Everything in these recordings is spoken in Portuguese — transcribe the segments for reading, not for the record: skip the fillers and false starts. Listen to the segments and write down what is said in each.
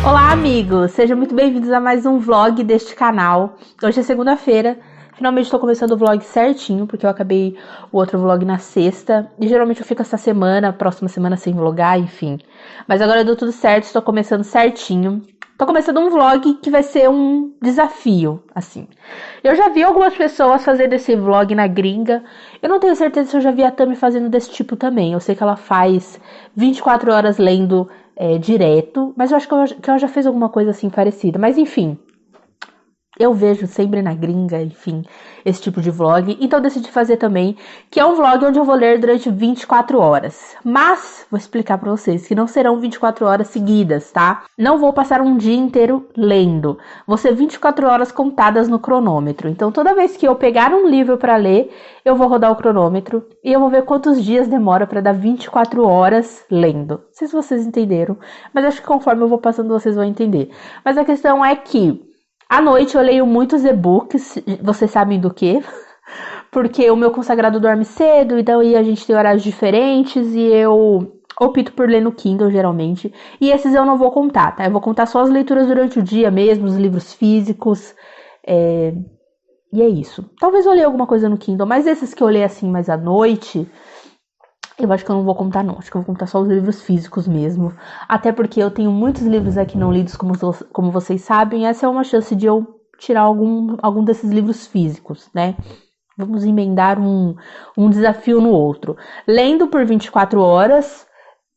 Olá, amigos! Sejam muito bem-vindos a mais um vlog deste canal. Hoje é segunda-feira, finalmente estou começando o vlog certinho, porque eu acabei o outro vlog na sexta. E geralmente eu fico essa semana, próxima semana sem vlogar, enfim. Mas agora deu tudo certo, estou começando certinho. Tô começando um vlog que vai ser um desafio, assim. Eu já vi algumas pessoas fazendo esse vlog na gringa. Eu não tenho certeza se eu já vi a Tami fazendo desse tipo também. Eu sei que ela faz 24 horas lendo direto, mas eu acho que ela já fez alguma coisa assim parecida. Mas enfim, eu vejo sempre na gringa, enfim, esse tipo de vlog. Então eu decidi fazer também, que é um vlog onde eu vou ler durante 24 horas. Mas, vou explicar pra vocês, que não serão 24 horas seguidas, tá? Não vou passar um dia inteiro lendo. Vão ser 24 horas contadas no cronômetro. Então toda vez que eu pegar um livro pra ler, eu vou rodar o cronômetro e eu vou ver quantos dias demora pra dar 24 horas lendo. Não sei se vocês entenderam, mas acho que conforme eu vou passando vocês vão entender. Mas a questão é que à noite eu leio muitos e-books, vocês sabem do quê? Porque o meu consagrado dorme cedo, então a gente tem horários diferentes e eu opto por ler no Kindle, geralmente. E esses eu não vou contar, tá? Eu vou contar só as leituras durante o dia mesmo, os livros físicos. E é isso. Talvez eu leia alguma coisa no Kindle, mas esses que eu leio assim mais à noite, eu acho que eu não vou contar não, acho que eu vou contar só os livros físicos mesmo. Até porque eu tenho muitos livros aqui não lidos, como vocês sabem. Essa é uma chance de eu tirar algum desses livros físicos, né? Vamos emendar um desafio no outro. Lendo por 24 horas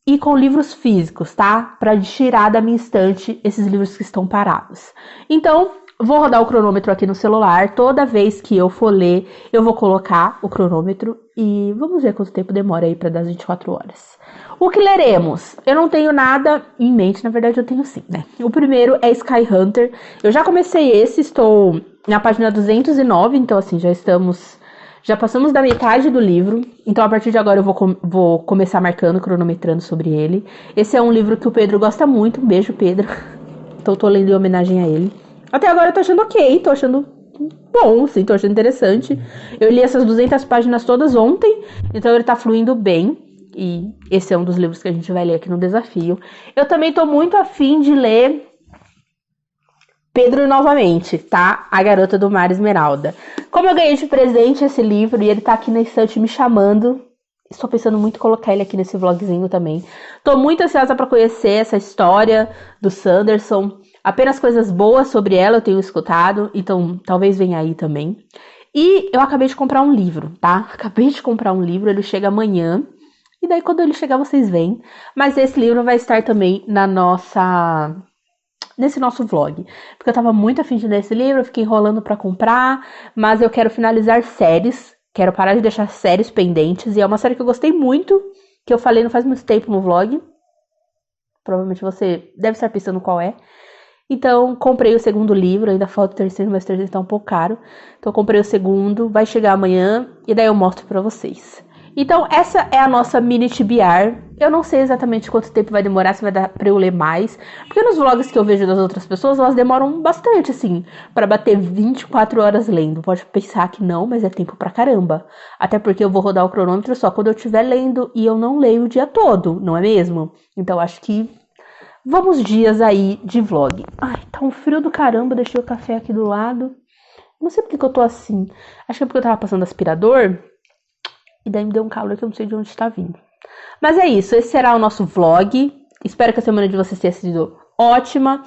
e com livros físicos, tá? Pra tirar da minha estante esses livros que estão parados. Então, vou rodar o cronômetro aqui no celular. Toda vez que eu for ler, eu vou colocar o cronômetro e vamos ver quanto tempo demora aí para dar as 24 horas. O que leremos? Eu não tenho nada em mente, na verdade eu tenho sim, né? O primeiro é Sky Hunter. Eu já comecei esse, estou na página 209, então assim, já passamos da metade do livro. Então a partir de agora eu vou começar marcando, cronometrando sobre ele. Esse é um livro que o Pedro gosta muito. Um beijo, Pedro. Então tô lendo em homenagem a ele. Até agora eu tô achando ok, tô achando bom, sim, tô achando interessante. Eu li essas 200 páginas todas ontem, então ele tá fluindo bem. E esse é um dos livros que a gente vai ler aqui no desafio. Eu também tô muito afim de ler Pedro novamente, tá? A Garota do Mar Esmeralda. Como eu ganhei de presente esse livro e ele tá aqui na estante me chamando, estou pensando muito em colocar ele aqui nesse vlogzinho também. Tô muito ansiosa pra conhecer essa história do Sanderson. Apenas coisas boas sobre ela eu tenho escutado, então talvez venha aí também. E eu acabei de comprar um livro, tá? Acabei de comprar um livro, ele chega amanhã. E daí quando ele chegar vocês veem. Mas esse livro vai estar também nesse nosso vlog. Porque eu tava muito afim de ler esse livro, eu fiquei enrolando pra comprar. Mas eu quero finalizar séries, quero parar de deixar séries pendentes. E é uma série que eu gostei muito, que eu falei não faz muito tempo no vlog. Provavelmente você deve estar pensando qual é. Então, comprei o segundo livro, ainda falta o terceiro, mas o terceiro tá um pouco caro. Então, comprei o segundo, vai chegar amanhã e daí eu mostro pra vocês. Então, essa é a nossa mini TBR. Eu não sei exatamente quanto tempo vai demorar, se vai dar pra eu ler mais. Porque nos vlogs que eu vejo das outras pessoas, elas demoram bastante, assim, pra bater 24 horas lendo. Pode pensar que não, mas é tempo pra caramba. Até porque eu vou rodar o cronômetro só quando eu estiver lendo e eu não leio o dia todo, não é mesmo? Então, acho que vamos dias aí de vlog. Ai, tá um frio do caramba, deixei o café aqui do lado. Não sei porque que eu tô assim. Acho que é porque eu tava passando aspirador. E daí me deu um calor que eu não sei de onde tá vindo. Mas é isso, esse será o nosso vlog. Espero que a semana de vocês tenha sido ótima.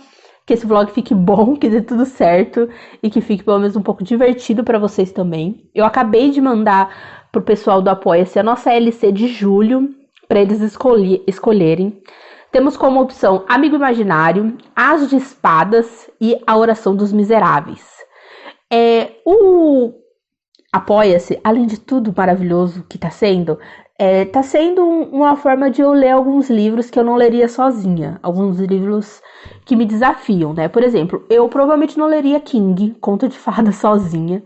Que esse vlog fique bom, que dê tudo certo. E que fique pelo menos um pouco divertido pra vocês também. Eu acabei de mandar pro pessoal do Apoia-se a nossa LC de julho. Pra eles escolherem. Temos como opção Amigo Imaginário, As de Espadas e A Oração dos Miseráveis. O Apoia-se, além de tudo maravilhoso que tá sendo uma forma de eu ler alguns livros que eu não leria sozinha. Alguns livros que me desafiam, né? Por exemplo, eu provavelmente não leria King, Conto de Fada, sozinha.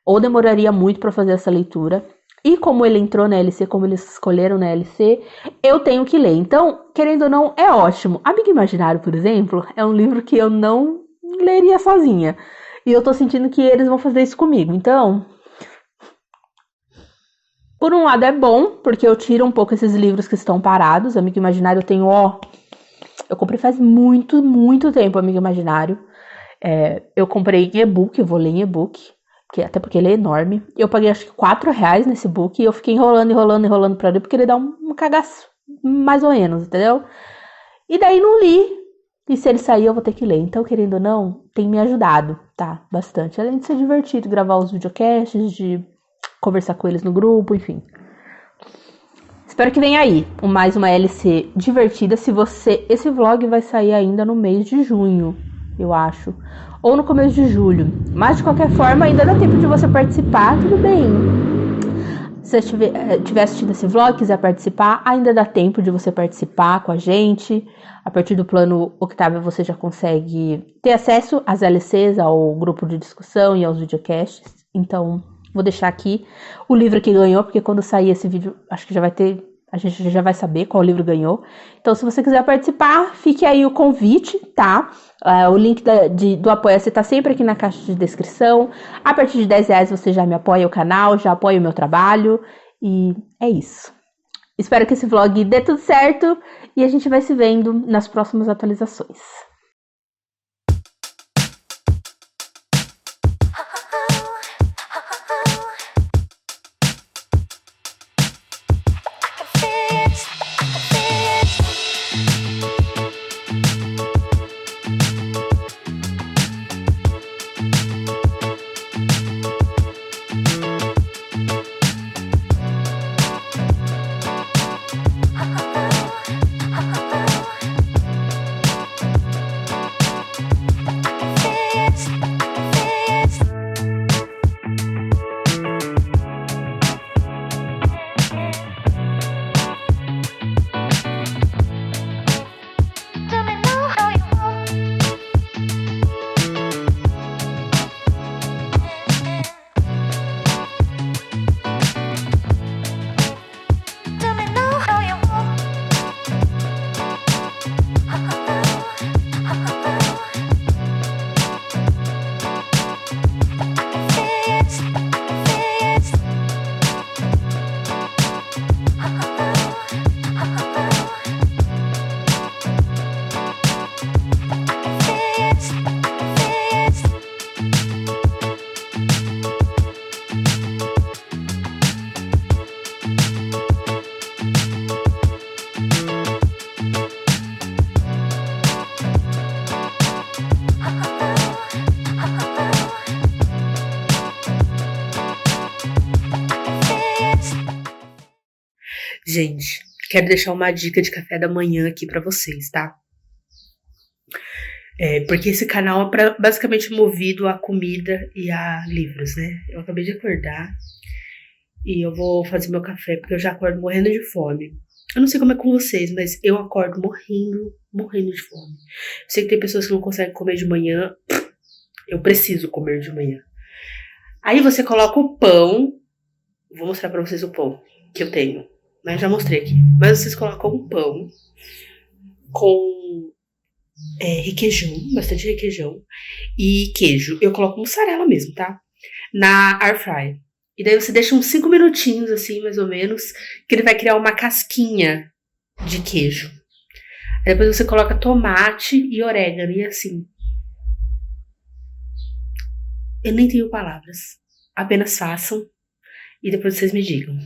Ou demoraria muito pra fazer essa leitura. E como ele entrou na LC, como eles escolheram na LC, eu tenho que ler. Então, querendo ou não, é ótimo. Amigo Imaginário, por exemplo, é um livro que eu não leria sozinha. E eu tô sentindo que eles vão fazer isso comigo. Então, por um lado é bom, porque eu tiro um pouco esses livros que estão parados. Amigo Imaginário eu tenho, eu comprei faz muito, muito tempo, Amigo Imaginário. Eu comprei em e-book, eu vou ler em e-book, até porque ele é enorme. Eu paguei acho que R$4 nesse book e eu fiquei enrolando pra ler, porque ele dá um cagaço, mais ou menos, entendeu? E daí não li. E se ele sair, eu vou ter que ler. Então, querendo ou não, tem me ajudado, tá? Bastante. Além de ser divertido gravar os videocasts, de conversar com eles no grupo, enfim. Espero que venha aí mais uma LC divertida. Esse vlog vai sair ainda no mês de junho, eu acho. Ou no começo de julho. Mas, de qualquer forma, ainda dá tempo de você participar, tudo bem. Se você estiver assistindo esse vlog e quiser participar, ainda dá tempo de você participar com a gente. A partir do plano Octavia, você já consegue ter acesso às LCs, ao grupo de discussão e aos videocasts. Então, vou deixar aqui o livro que ganhou, porque quando sair esse vídeo, acho que a gente já vai saber qual livro ganhou. Então, se você quiser participar, fique aí o convite, tá? O link do Apoia-se tá sempre aqui na caixa de descrição. A partir de R$10 você já me apoia o canal, já apoia o meu trabalho. E é isso. Espero que esse vlog dê tudo certo e a gente vai se vendo nas próximas atualizações. Gente, quero deixar uma dica de café da manhã aqui pra vocês, tá? Porque esse canal é basicamente movido a comida e a livros, né? Eu acabei de acordar e eu vou fazer meu café porque eu já acordo morrendo de fome. Eu não sei como é com vocês, mas eu acordo morrendo de fome. Eu sei que tem pessoas que não conseguem comer de manhã. Eu preciso comer de manhã. Aí você coloca o pão. Vou mostrar pra vocês o pão que eu tenho. Mas já mostrei aqui. Mas vocês colocam um pão com requeijão, bastante requeijão e queijo. Eu coloco mussarela mesmo, tá? Na air fryer. E daí você deixa uns 5 minutinhos, assim, mais ou menos, que ele vai criar uma casquinha de queijo. Aí depois você coloca tomate e orégano e assim. Eu nem tenho palavras. Apenas façam e depois vocês me digam.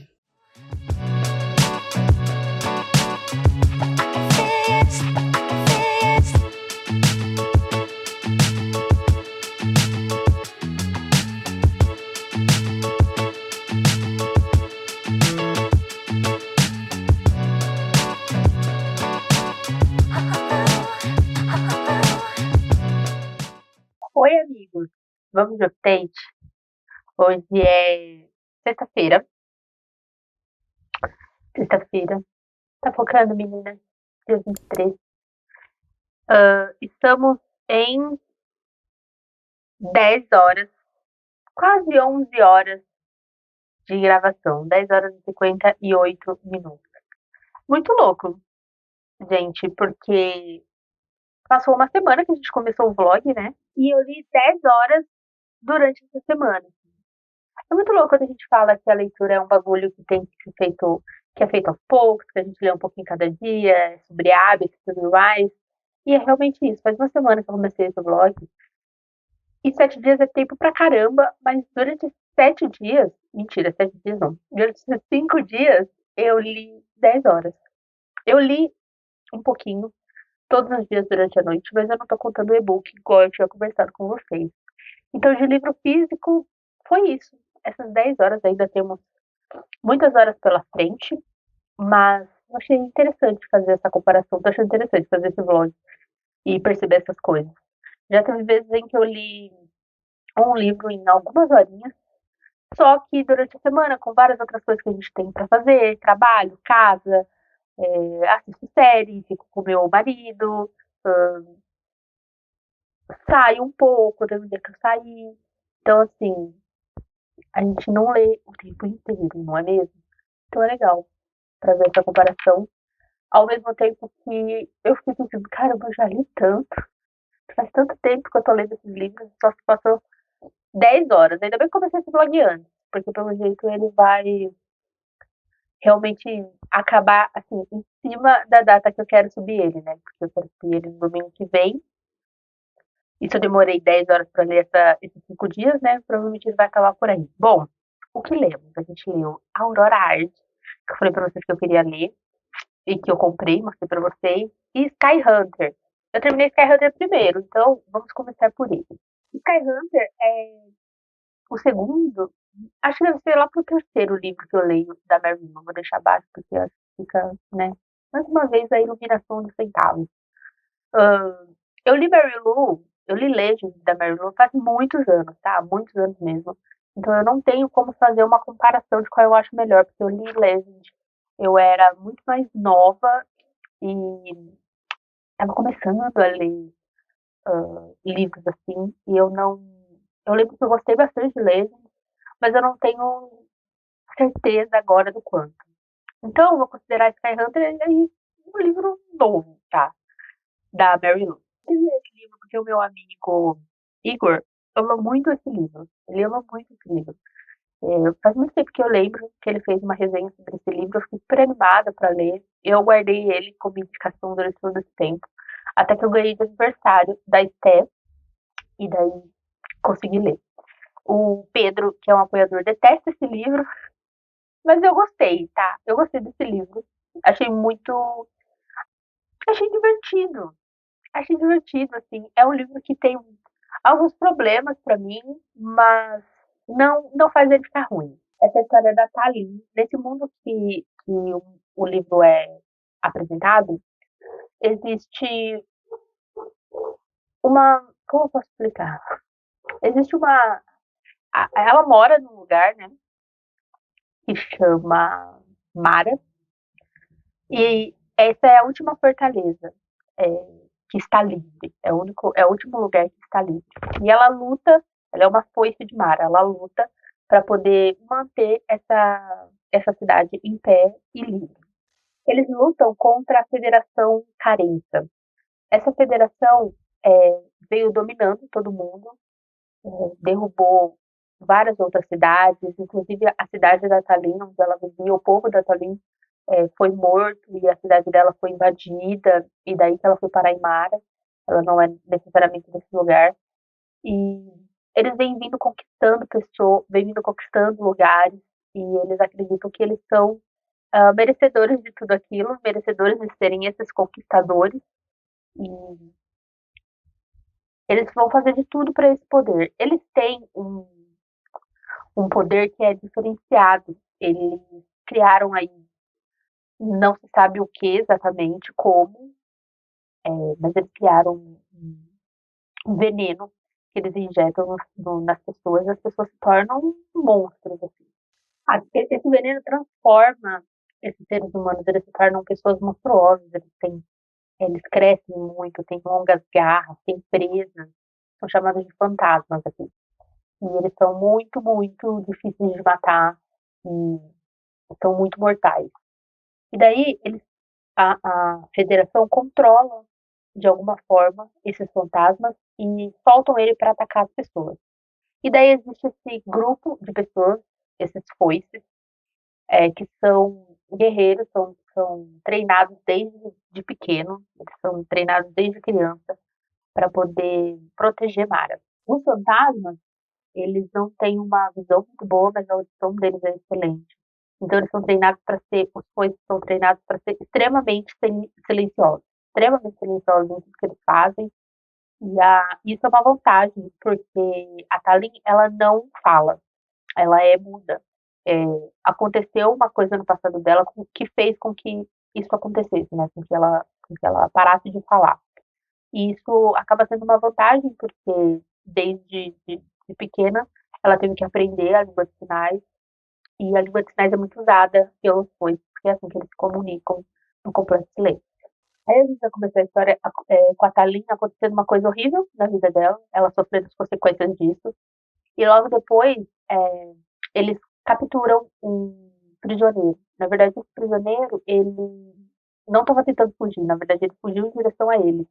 Oi, amigos. Vamos de update? Hoje é sexta-feira. Tá focando, menina? Dia 23. Estamos em 10 horas, quase 11 horas de gravação. 10 horas e 58 minutos. Muito louco, gente, porque passou uma semana que a gente começou o vlog, né? E eu li 10 horas durante essa semana. É muito louco quando a gente fala que a leitura é um bagulho que tem que ser feito, que é feito aos poucos, que a gente lê um pouquinho cada dia, é sobre hábitos e tudo mais. E é realmente isso. Faz uma semana que eu comecei esse blog. E 7 dias é tempo pra caramba, mas durante 7 dias, mentira, 7 dias não. Durante esses 5 dias, eu li 10 horas. Eu li um pouquinho todos os dias durante a noite, mas eu não tô contando o e-book, igual eu tinha conversado com vocês. Então, de livro físico, foi isso. Essas 10 horas ainda temos muitas horas pela frente, mas eu achei interessante fazer essa comparação. Tô achando interessante fazer esse vlog e perceber essas coisas. Já teve vezes em que eu li um livro em algumas horinhas, só que durante a semana, com várias outras coisas que a gente tem para fazer, trabalho, casa, assisto série, fico com meu marido, saio um pouco, teve um dia que eu saí. Então, assim, a gente não lê o tempo inteiro, não é mesmo? Então é legal trazer essa comparação. Ao mesmo tempo que eu fico pensando, caramba, eu já li tanto. Faz tanto tempo que eu tô lendo esses livros, só se passou 10 horas. Ainda bem que eu comecei esse blog antes, porque pelo jeito ele vai realmente acabar, assim, em cima da data que eu quero subir ele, né? Porque eu quero subir ele no domingo que vem. E se eu demorei 10 horas para ler esses 5 dias, né? Provavelmente ele vai acabar por aí. Bom, o que lemos? A gente leu Aurora Ard, que eu falei pra vocês que eu queria ler, e que eu comprei, mostrei pra vocês, e Sky Hunter. Eu terminei Sky Hunter primeiro, então vamos começar por ele. Sky Hunter é o segundo, acho que deve ser lá pro terceiro livro que eu leio da Mary Lou. Vou deixar abaixo, porque acho que fica, né? Mais uma vez a iluminação dos centavos. Eu li Mary Lou, eu li Legends da Mary Lou faz muitos anos, tá? Muitos anos mesmo. Então eu não tenho como fazer uma comparação de qual eu acho melhor, porque eu li Legends, eu era muito mais nova e estava começando a ler livros assim, e eu não. Eu lembro que eu gostei bastante de Legends, mas eu não tenho certeza agora do quanto. Então eu vou considerar Sky Hunter aí um livro novo, tá? Da Mary Lou. Eu fiz esse livro porque o meu amigo Igor ama muito esse livro. Ele ama muito esse livro. Faz muito tempo que eu lembro que ele fez uma resenha sobre esse livro. Eu fiquei super animada para ler. Eu guardei ele como indicação durante todo esse tempo. Até que eu ganhei de aniversário da Esté. E daí consegui ler. O Pedro, que é um apoiador, detesta esse livro. Mas eu gostei, tá? Eu gostei desse livro. Achei muito. Achei divertido. Achei divertido, assim. É um livro que tem alguns problemas pra mim, mas não faz ele ficar ruim. Essa história da Thalin, nesse mundo que o livro é apresentado, existe uma. Como eu posso explicar? Existe uma. Ela mora num lugar, né? Que chama Mara. E essa é a última fortaleza que está livre. É o último lugar que está livre. E ela luta, ela é uma foice de Mara, ela luta para poder manter essa cidade em pé e livre. Eles lutam contra a Federação Carença. Essa federação veio dominando todo mundo, derrubou várias outras cidades, inclusive a cidade da Tallinn, onde ela vivia, o povo da Tallinn foi morto e a cidade dela foi invadida, e daí que ela foi parar em Mara. Ela não é necessariamente desse lugar. E eles vêm vindo conquistando pessoas, vêm vindo conquistando lugares, e eles acreditam que eles são merecedores de tudo aquilo, merecedores de serem esses conquistadores, e eles vão fazer de tudo para esse poder. Eles têm um poder que é diferenciado. Eles criaram aí, não se sabe o que exatamente, como, mas eles criaram um veneno que eles injetam nas pessoas, e as pessoas se tornam monstros, assim. Esse veneno transforma esses seres humanos, eles se tornam pessoas monstruosas, eles crescem muito, têm longas garras, têm presas, são chamados de fantasmas aqui. E eles são muito, muito difíceis de matar e são muito mortais. E daí a federação controla de alguma forma, esses fantasmas e soltam ele para atacar as pessoas. E daí existe esse grupo de pessoas, esses foices, que são guerreiros, são treinados desde de pequeno, eles são treinados desde criança para poder proteger Mara. Os fantasmas, eles não têm uma visão muito boa, mas a audição deles é excelente. Então eles são treinados para ser, os foices são treinados para ser extremamente silenciosos em tudo que eles fazem. Isso é uma vantagem, porque a Tallinn, ela não fala, ela é muda. É, aconteceu uma coisa no passado dela que fez com que isso acontecesse, né? Com que ela parasse de falar. E isso acaba sendo uma vantagem, porque desde pequena ela teve que aprender a língua de sinais, e a língua de sinais é muito usada pelos coisas, porque é assim que eles se comunicam no completo silêncio. Aí a gente já começou a história com a Thalina acontecendo uma coisa horrível na vida dela, ela sofrendo as consequências disso, e logo depois eles capturam um prisioneiro. Na verdade, esse prisioneiro, ele não estava tentando fugir, na verdade ele fugiu em direção a ele.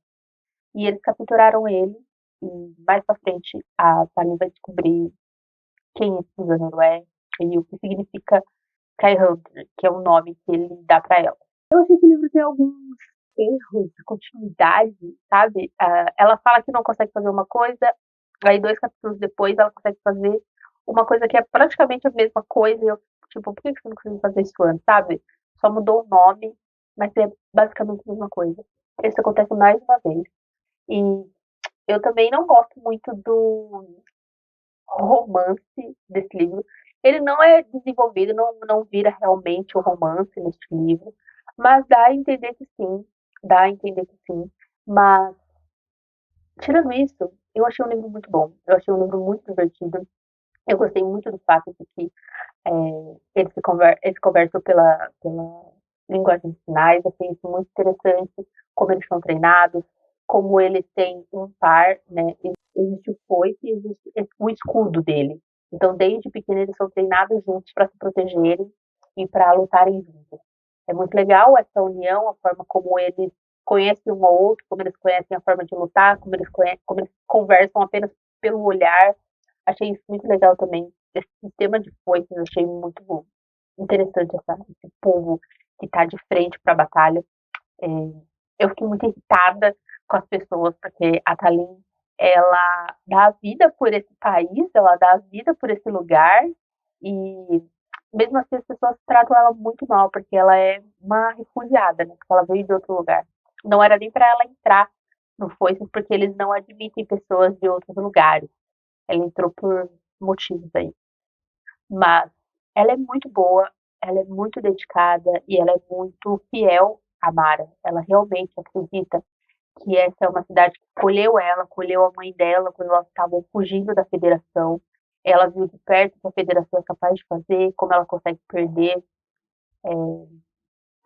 E eles capturaram ele, e mais pra frente a Thalin vai descobrir quem esse prisioneiro é e o que significa Skyhunter, que é o nome que ele dá pra ela. Eu achei que o livro tem alguns erros de continuidade, sabe? Ela fala que não consegue fazer uma coisa, aí 2 capítulos depois ela consegue fazer uma coisa que é praticamente a mesma coisa, e eu, tipo, por que você não conseguiu fazer isso antes, sabe? Só mudou o nome, mas é basicamente a mesma coisa. Isso acontece mais uma vez. E eu também não gosto muito do romance desse livro. Ele não é desenvolvido, não vira realmente o romance neste livro, mas dá a entender que sim, dá a entender que sim. Mas, tirando isso, eu achei um livro muito bom, eu achei um livro muito divertido. Eu gostei muito do fato de que eles conversam pela linguagem de sinais, achei isso muito interessante, como eles são treinados, como eles têm um par, né? Existe o foice e existe o escudo dele. Então, desde pequeno, eles são treinados juntos para se protegerem e para lutarem juntos. É muito legal essa união, a forma como eles conhecem um ao outro, como eles conhecem a forma de lutar, como eles conversam apenas pelo olhar. Achei isso muito legal também. Esse sistema de foices, achei muito interessante esse povo que está de frente para a batalha. É, eu fiquei muito irritada com as pessoas, porque a Thalin, ela dá a vida por esse país, ela dá a vida por esse lugar, e mesmo assim as pessoas tratam ela muito mal, porque ela é uma refugiada, né? Porque ela veio de outro lugar. Não era nem para ela entrar no Foices, porque eles não admitem pessoas de outros lugares. Ela entrou por motivos aí. Mas ela é muito boa, ela é muito dedicada e ela é muito fiel à Mara. Ela realmente acredita que essa é uma cidade que acolheu a mãe dela quando elas estavam fugindo da federação. Ela viu de perto o que a federação é capaz de fazer, como ela consegue perder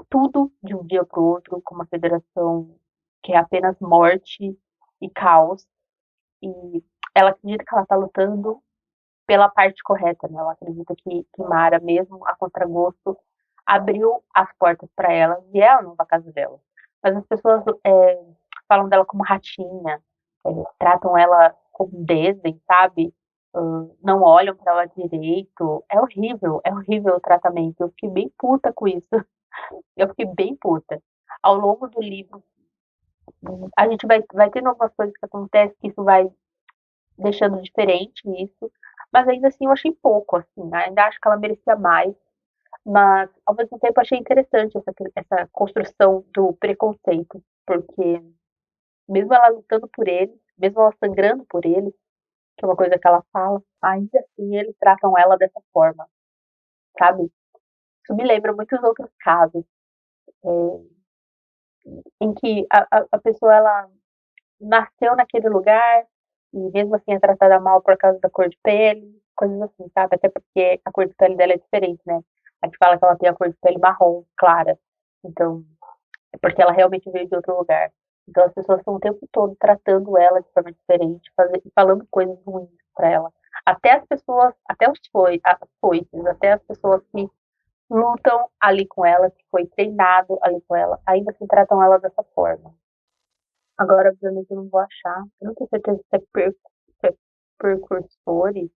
tudo de um dia para o outro, com uma federação que é apenas morte e caos. E ela acredita que ela está lutando pela parte correta, né? Ela acredita que Mara, mesmo a contragosto, abriu as portas para ela e ela não vai casa dela. Mas as pessoas falam dela como ratinha, tratam ela com desdém, sabe? Não olham para ela direito. É horrível o tratamento. Eu fiquei bem puta com isso. Eu fiquei bem puta. Ao longo do livro, a gente vai tendo algumas coisas que acontecem que isso vai deixando diferente isso, mas ainda assim eu achei pouco, assim, ainda acho que ela merecia mais, mas ao mesmo tempo achei interessante essa construção do preconceito, porque mesmo ela lutando por ele, mesmo ela sangrando por ele, que é uma coisa que ela fala, ainda assim eles tratam ela dessa forma, sabe? Isso me lembra muitos outros casos em que a pessoa ela nasceu naquele lugar e mesmo assim é tratada mal por causa da cor de pele, coisas assim, sabe? Até porque a cor de pele dela é diferente, né? A gente fala que ela tem a cor de pele marrom, clara. Então, é porque ela realmente veio de outro lugar. Então as pessoas estão o tempo todo tratando ela de forma diferente, falando coisas ruins pra ela. Até as pessoas, até as foices, até as pessoas que lutam ali com ela, que foi treinado ali com ela, ainda assim tratam ela dessa forma. Agora, obviamente, eu não vou achar. Eu não tenho certeza se é precursores,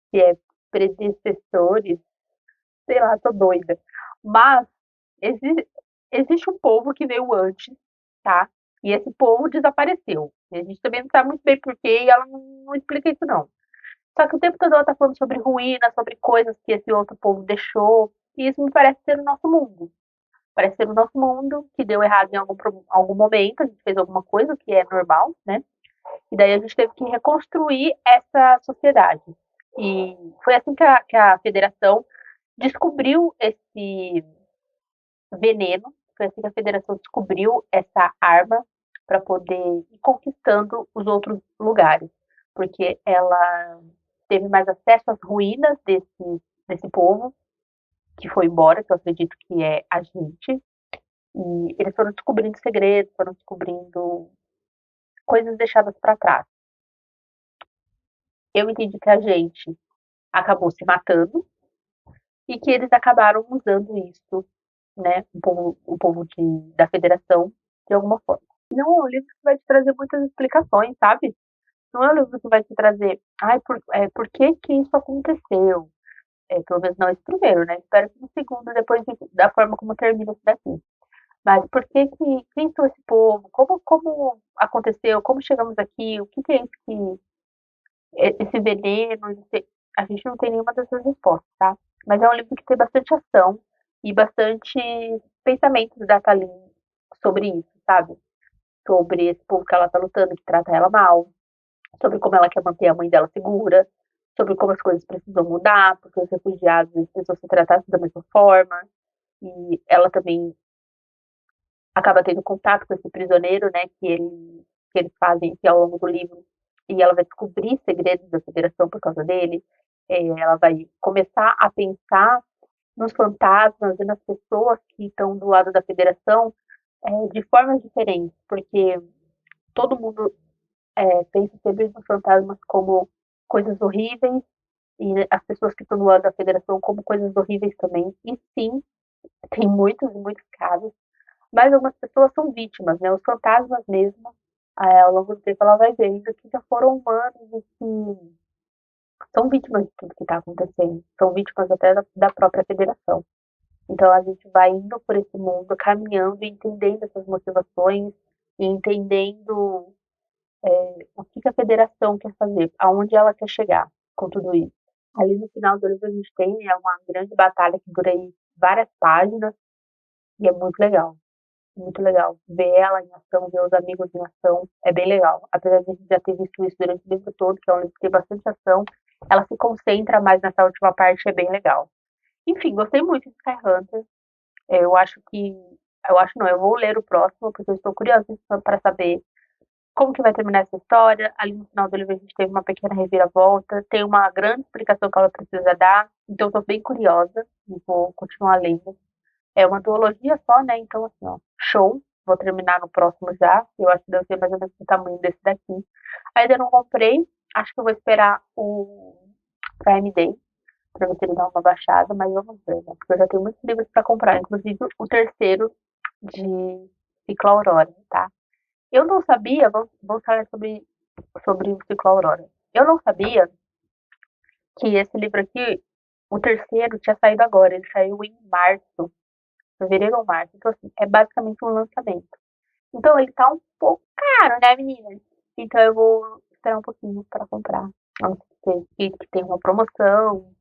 se é predecessores, sei lá, tô doida. Mas exi- existe um povo que veio antes, tá? E esse povo desapareceu. E a gente também não sabe muito bem porquê e ela não explica isso, não. Só que o tempo todo ela tá falando sobre ruínas, sobre coisas que esse outro povo deixou. E isso me parece ser o nosso mundo. Parece ser o nosso mundo que deu errado em algum momento, a gente fez alguma coisa que é normal, né? E daí a gente teve que reconstruir essa sociedade. E foi assim que a federação descobriu esse veneno, foi assim que a federação descobriu essa arma para poder ir conquistando os outros lugares, porque ela teve mais acesso às ruínas desse povo que foi embora, que eu acredito que é a gente, e eles foram descobrindo segredos, foram descobrindo coisas deixadas para trás. Eu entendi que a gente acabou se matando e que eles acabaram usando isso, né, da federação, de alguma forma. Não é um livro que vai te trazer muitas explicações, sabe? Não é um livro que vai te trazer, ai, por que que isso aconteceu? Pelo menos não esse primeiro, né? Espero que no segundo, da forma como termina esse daqui. Mas por que que, quem são esse povo? Como aconteceu? Como chegamos aqui? O que que é isso que, esse veneno? A gente não tem nenhuma dessas respostas, tá? Mas é um livro que tem bastante ação e bastante pensamentos da Thalin sobre isso, sabe? Sobre esse povo que ela tá lutando, que trata ela mal, sobre como ela quer manter a mãe dela segura, sobre como as coisas precisam mudar, porque os refugiados eles precisam ser tratados da mesma forma. E ela também acaba tendo contato com esse prisioneiro, né, que eles fazem aqui ao longo do livro, e ela vai descobrir segredos da federação por causa dele. Ela vai começar a pensar nos fantasmas e nas pessoas que estão do lado da federação de formas diferentes, porque todo mundo pensa sempre nos fantasmas como coisas horríveis e as pessoas que estão do lado da federação como coisas horríveis também. E sim, tem muitos e muitos casos, mas algumas pessoas são vítimas, né? Os fantasmas mesmo, ao longo do tempo ela vai vendo que já foram humanos e que são vítimas de tudo que está acontecendo, são vítimas até da própria federação. Então a gente vai indo por esse mundo, caminhando, entendendo essas motivações e entendendo o que a federação quer fazer, aonde ela quer chegar com tudo isso. Ali no final do livro a gente tem uma grande batalha que dura aí várias páginas e é muito legal. Ver ela em ação, ver os amigos em ação, é bem legal. Apesar de a gente já ter visto isso durante o livro todo, que é um livro que tem bastante ação, ela se concentra mais nessa última parte, é bem legal. Enfim, gostei muito de Skyhunter. Eu acho que. Eu acho não, eu vou ler o próximo, porque eu estou curiosa para saber como que vai terminar essa história. Ali no final do livro a gente teve uma pequena reviravolta, tem uma grande explicação que ela precisa dar, então eu tô bem curiosa e vou continuar lendo. É uma duologia só, né? Então, assim, ó, show. Vou terminar no próximo já. Eu acho que deve ser mais ou menos o tamanho desse daqui. Ainda não comprei. Acho que eu vou esperar o Prime Day pra ver se ele dá uma baixada, mas vamos ver, né? Porque eu já tenho muitos livros pra comprar, inclusive o terceiro de Ciclo Aurora, tá? Eu não sabia, vamos falar sobre o Ciclo Aurora. Eu não sabia que esse livro aqui, o terceiro, tinha saído agora. Ele saiu em março, fevereiro ou março. Então, assim, é basicamente um lançamento. Então, ele tá um pouco caro, né, meninas? Então, eu vou esperar um pouquinho para comprar. Não sei se tem uma promoção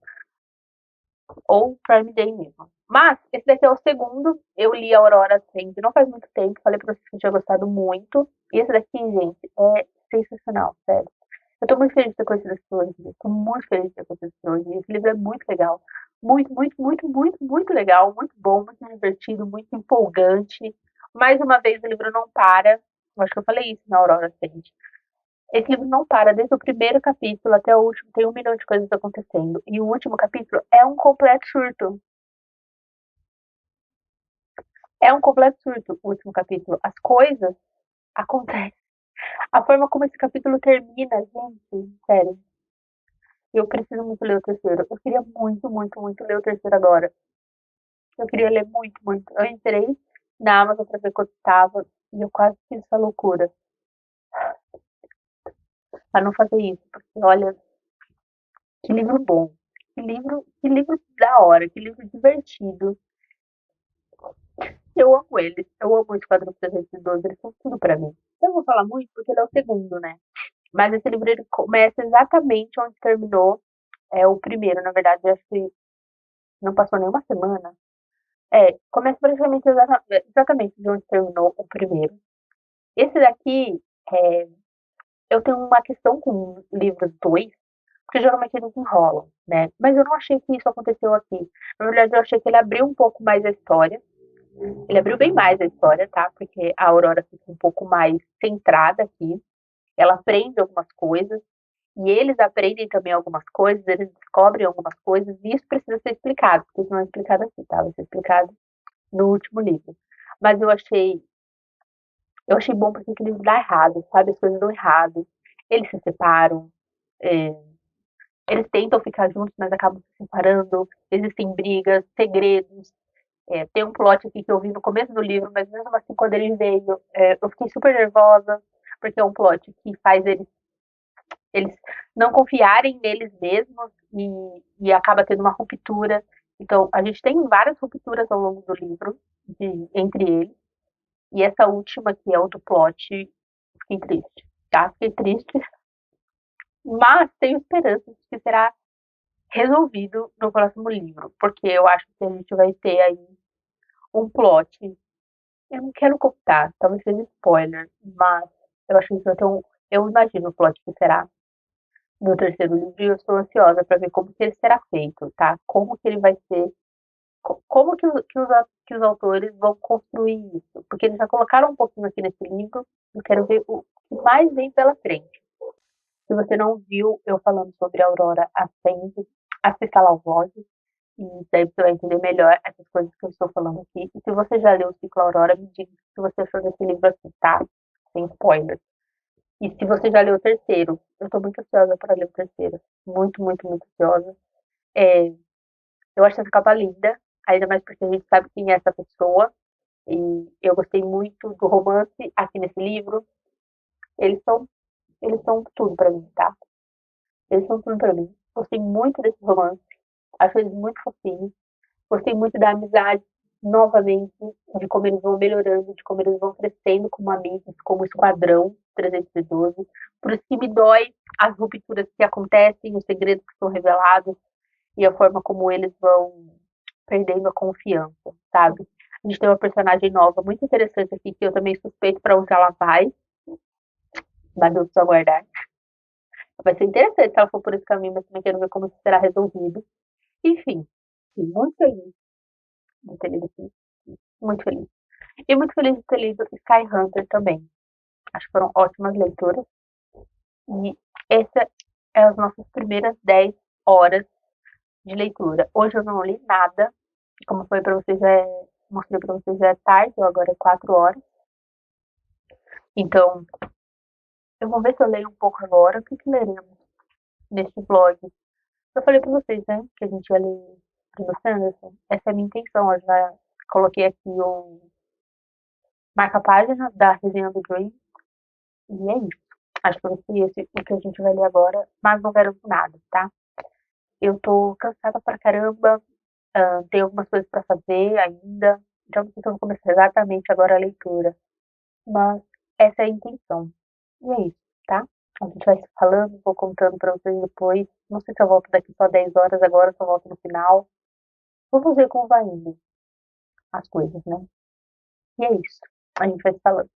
ou Prime Day mesmo. Mas, esse daqui é o segundo. Eu li a Aurora Trend não faz muito tempo. Falei pra vocês que eu tinha gostado muito. E esse daqui, gente, é sensacional, sério. Eu tô muito feliz de ter conhecido esse trilogia. Tô muito feliz de ter conhecido esse trilogia. Esse livro é muito legal. Muito, muito, muito, muito, muito legal. Muito bom, muito divertido, muito empolgante. Mais uma vez, o livro não para. Eu acho que eu falei isso na Aurora, gente. Esse livro não para, desde o primeiro capítulo até o último, tem 1 milhão de coisas acontecendo. E o último capítulo é um completo surto. É um completo surto, o último capítulo. As coisas acontecem. A forma como esse capítulo termina, gente, sério. Eu preciso muito ler o terceiro. Eu queria muito, muito, muito ler o terceiro agora. Eu queria ler muito, muito. Eu entrei na Amazon pra ver quanto estava. E eu quase fiz essa loucura para não fazer isso, porque olha, que livro bom, que livro da hora, que livro divertido. Eu amo eles, eu amo o Esquadrão 312, eles são tudo pra mim. Eu não vou falar muito porque ele é o segundo, né? Mas esse livro ele começa exatamente onde terminou o primeiro, na verdade, eu acho que não passou nenhuma semana. Começa praticamente exatamente de onde terminou o primeiro. Esse daqui, é, eu tenho uma questão com livros dois, porque geralmente eles enrolam, né? Mas eu não achei que isso aconteceu aqui. Na verdade, eu achei que ele abriu um pouco mais a história. Ele abriu bem mais a história, tá? Porque a Aurora fica um pouco mais centrada aqui. Ela aprende algumas coisas. E eles aprendem também algumas coisas, eles descobrem algumas coisas, e isso precisa ser explicado, porque isso não é explicado aqui, tá? Vai ser explicado no último livro. Mas eu achei bom porque aquele livro dá errado, sabe? As coisas dão errado. Eles se separam, é, eles tentam ficar juntos, mas acabam se separando. Existem brigas, segredos. Tem um plot aqui que eu vi no começo do livro, mas mesmo assim, quando ele veio, eu fiquei super nervosa, porque é um plot que faz eles não confiarem neles mesmos e acaba tendo uma ruptura. Então, a gente tem várias rupturas ao longo do livro, entre eles, e essa última, que é o do plot, fiquei triste, tá? Fiquei triste, mas tenho esperança de que será resolvido no próximo livro, porque eu acho que a gente vai ter aí um plot. Eu não quero contar, talvez seja spoiler, mas eu acho que isso vai ter um. Eu imagino o plot que será no terceiro livro e eu estou ansiosa para ver como que ele será feito, tá? Como que ele vai ser, como que os autores vão construir isso, porque eles já colocaram um pouquinho aqui nesse livro, eu quero ver o que mais vem pela frente. Se você não viu eu falando sobre a Aurora Ascende, assista lá o vlog, e daí você vai entender melhor essas coisas que eu estou falando aqui. E se você já leu o Ciclo Aurora, me diga o que você achou desse livro aqui, tá? Sem spoilers. E se você já leu o terceiro, eu tô muito ansiosa para ler o terceiro. Muito, muito, muito ansiosa. É, eu acho essa capa linda, ainda mais porque a gente sabe quem é essa pessoa. E eu gostei muito do romance aqui nesse livro. Eles são, eles são tudo para mim, tá? Eles são tudo para mim. Gostei muito desse romance. Acho eles muito fofinhos. Gostei muito da amizade, novamente, de como eles vão melhorando, de como eles vão crescendo como amigos, como esquadrão 312. Por isso que me dói as rupturas que acontecem, os segredos que são revelados e a forma como eles vão perdendo a confiança, sabe? A gente tem uma personagem nova muito interessante aqui que eu também suspeito para onde ela vai, mas eu preciso aguardar. Vai ser interessante se ela for por esse caminho, mas também quero ver como isso será resolvido. Enfim, muito feliz de ter lido aqui. Muito feliz. E muito feliz de ter lido Sky Hunter também. Acho que foram ótimas leituras. E essa é as nossas primeiras 10 horas de leitura. Hoje eu não li nada. Como foi para vocês, mostrei para vocês, já é tarde, agora é 4 horas. Então, eu vou ver se eu leio um pouco agora. O que leremos neste vlog? Eu falei para vocês, né, que a gente ia ler Primo Sanderson. Essa é a minha intenção. Eu já coloquei aqui o marca-página da resenha do Dream. E é isso. Acho que vai ser esse o que a gente vai ler agora, mas não garanto nada, tá? Eu tô cansada pra caramba, tenho algumas coisas pra fazer ainda, então não sei se eu vou começar exatamente agora a leitura. Mas essa é a intenção. E é isso, tá? A gente vai se falando, vou contando pra vocês depois. Não sei se eu volto daqui só 10 horas agora, se eu volto no final. Vamos ver como vai indo as coisas, né? E é isso. A gente vai se falando.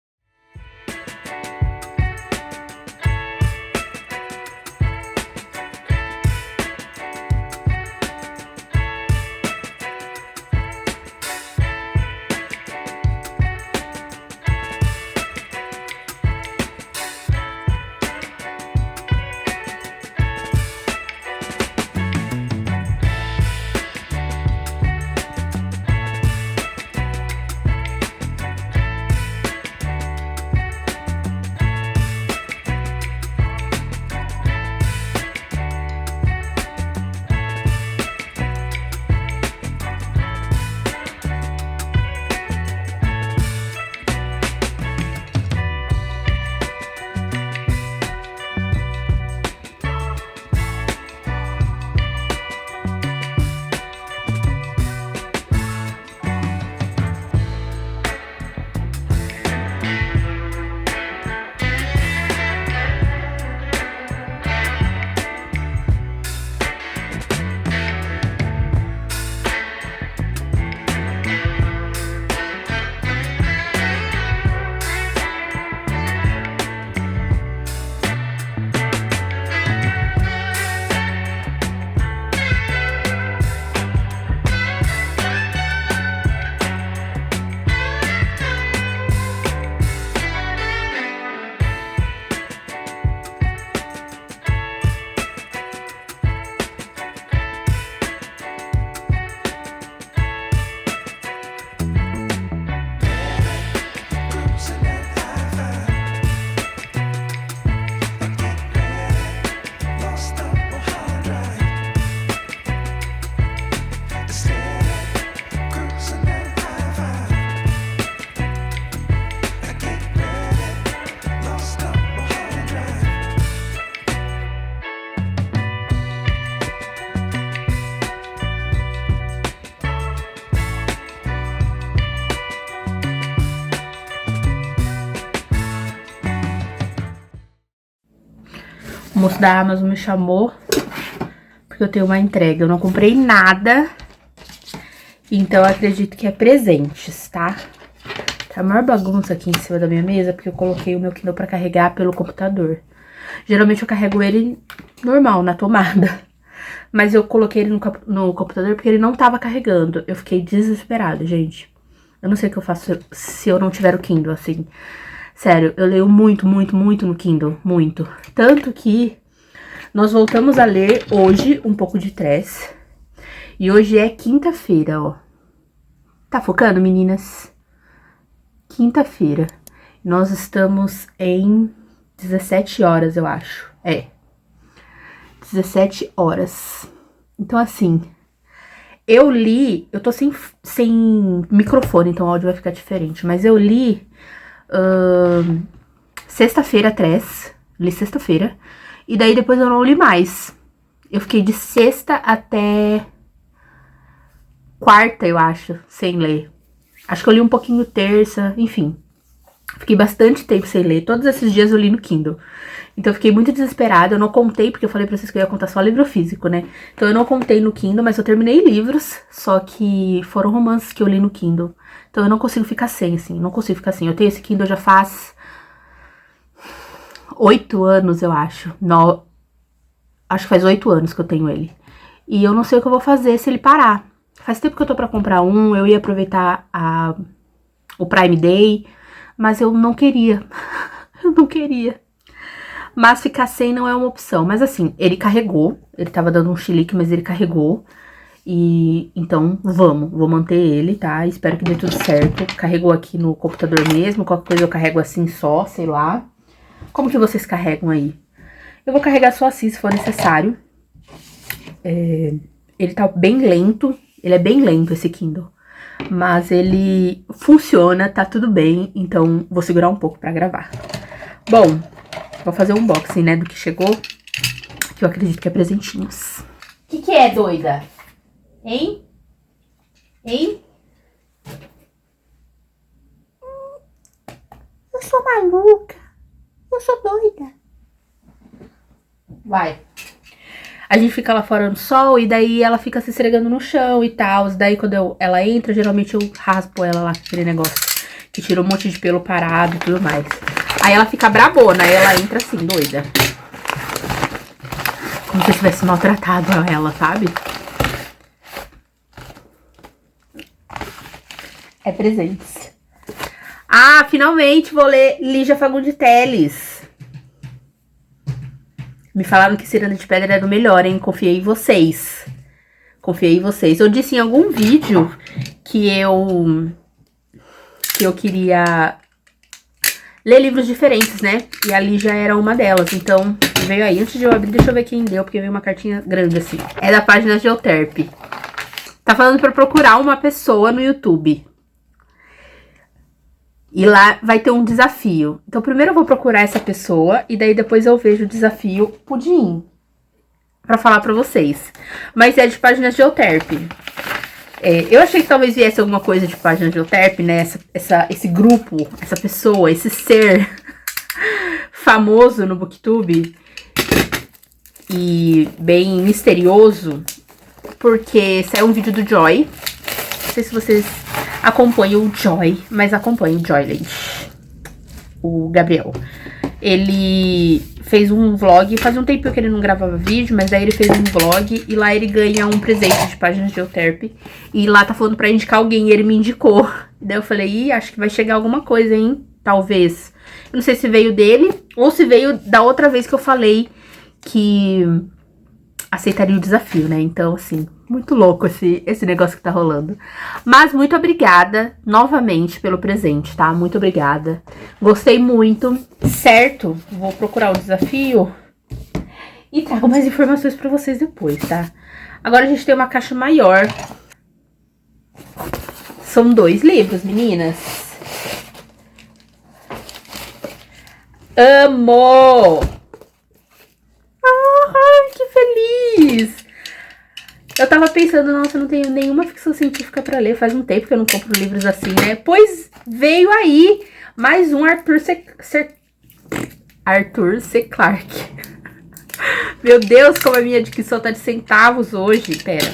moço da Amazon me chamou porque eu tenho uma entrega. Eu não comprei nada, então eu acredito que é presentes, tá? Tá a maior bagunça aqui em cima da minha mesa porque eu coloquei o meu Kindle pra carregar pelo computador. Geralmente eu carrego ele normal, na tomada. Mas eu coloquei ele no computador porque ele não tava carregando. Eu fiquei desesperada, gente. Eu não sei o que eu faço se eu não tiver o Kindle, assim. Sério, eu leio muito, muito, muito no Kindle. Muito. Tanto que nós voltamos a ler hoje um pouco de Trás. E hoje é quinta-feira, ó. Tá focando, meninas? Quinta-feira. Nós estamos em 17 horas, eu acho. É. 17 horas. Então, assim, eu li... Eu tô sem microfone, então o áudio vai ficar diferente. Mas eu li sexta-feira, Trás. Li sexta-feira. E daí depois eu não li mais. Eu fiquei de sexta até quarta, eu acho, sem ler. Acho que eu li um pouquinho terça, enfim. Fiquei bastante tempo sem ler. Todos esses dias eu li no Kindle. Então eu fiquei muito desesperada. Eu não contei, porque eu falei pra vocês que eu ia contar só livro físico, né? Então eu não contei no Kindle, mas eu terminei livros. Só que foram romances que eu li no Kindle. Então eu não consigo ficar sem, assim. Não consigo ficar sem. Eu tenho esse Kindle já faz 8 anos, eu acho. Acho que faz 8 anos que eu tenho ele. E eu não sei o que eu vou fazer se ele parar. Faz tempo que eu tô pra comprar um. Eu ia aproveitar o Prime Day. Mas eu não queria. Eu não queria. Mas ficar sem não é uma opção. Mas assim, ele carregou. Ele tava dando um chilique, mas ele carregou. E então, vou manter ele, tá? Espero que dê tudo certo. Carregou aqui no computador mesmo. Qualquer coisa eu carrego assim só, sei lá. Como que vocês carregam aí? Eu vou carregar só assim, se for necessário. Ele tá bem lento. Ele é bem lento, esse Kindle. Mas ele funciona, tá tudo bem. Então, vou segurar um pouco pra gravar. Bom, vou fazer um unboxing, né, do que chegou. Que eu acredito que é presentinhos. O que é, doida? Hein? Hein? Eu sou maluca. Eu sou doida. Vai. A gente fica lá fora no sol e daí ela fica se esfregando no chão e tal. Daí quando ela entra, geralmente eu raspo ela lá com aquele negócio que tira um monte de pelo parado e tudo mais. Aí ela fica brabona, aí ela entra assim, doida. Como se eu tivesse maltratado ela, sabe? É presentes. Ah, finalmente vou ler Lígia Fagundes Telles. Me falaram que Ciranda de Pedra era o melhor, hein? Confiei em vocês. Confiei em vocês. Eu disse em algum vídeo que eu queria ler livros diferentes, né? E a Lígia era uma delas. Então, veio aí. Antes de eu abrir, deixa eu ver quem deu, porque veio uma cartinha grande assim. É da página Geoterp. Tá falando pra procurar uma pessoa no YouTube. E lá vai ter um desafio. Então, primeiro eu vou procurar essa pessoa. E daí depois eu vejo o desafio Pudim. Pra falar pra vocês. Mas é de página Geoterp. Eu achei que talvez viesse alguma coisa de página Geoterp, né? Esse grupo, essa pessoa, esse ser famoso no Booktube. E bem misterioso. Porque saiu um vídeo do Joy. Não sei se vocês acompanham o Joy, mas acompanho o Joyland, o Gabriel. Ele fez um vlog, faz um tempo que ele não gravava vídeo, mas daí ele fez um vlog e lá ele ganha um presente de páginas de Geoterp. E lá tá falando pra indicar alguém e ele me indicou. Daí eu falei, acho que vai chegar alguma coisa, hein? Talvez. Eu não sei se veio dele ou se veio da outra vez que eu falei que aceitaria o desafio, né? Então, assim, muito louco esse negócio que tá rolando. Mas muito obrigada novamente pelo presente, tá? Muito obrigada. Gostei muito. Certo, vou procurar o desafio e trago mais informações pra vocês depois, tá? Agora a gente tem uma caixa maior. São 2 livros, meninas. Amo! Ai, que feliz! Eu tava pensando, nossa, eu não tenho nenhuma ficção científica pra ler. Faz um tempo que eu não compro livros assim, né? Pois veio aí mais um Arthur C. Clarke. Meu Deus, como a minha dicção tá de centavos hoje. Pera.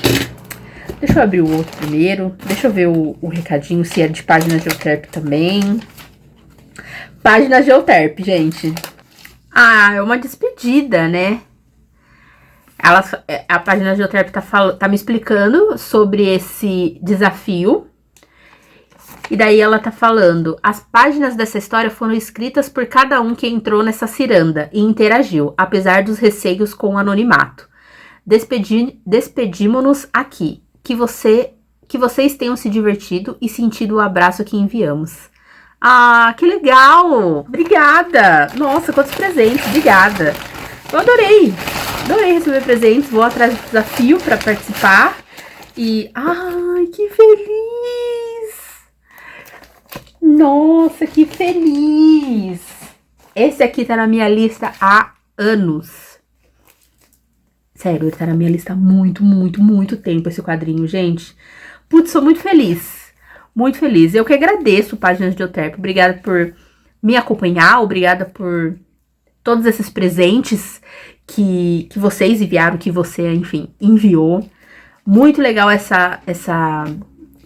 Deixa eu abrir o outro primeiro. Deixa eu ver o recadinho, se é de página Geoterp também. Página Geoterp, gente. Ah, é uma despedida, né? A página Geoterp tá me explicando sobre esse desafio. E daí ela tá falando: as páginas dessa história foram escritas por cada um que entrou nessa ciranda e interagiu, apesar dos receios com o anonimato. Despedimos-nos aqui. Que vocês tenham se divertido e sentido o abraço que enviamos. Ah, que legal! Obrigada! Nossa, quantos presentes! Obrigada! Eu adorei! Adorei receber presentes. Vou atrás do desafio para participar. E, ai, que feliz! Nossa, que feliz! Esse aqui tá na minha lista há anos. Sério, ele tá na minha lista há muito, muito, muito tempo, esse quadrinho, gente. Putz, sou muito feliz. Muito feliz. Eu que agradeço, Páginas de Geoterp. Obrigada por me acompanhar. Obrigada por todos esses presentes que vocês enviaram, que você, enfim, enviou. Muito legal essa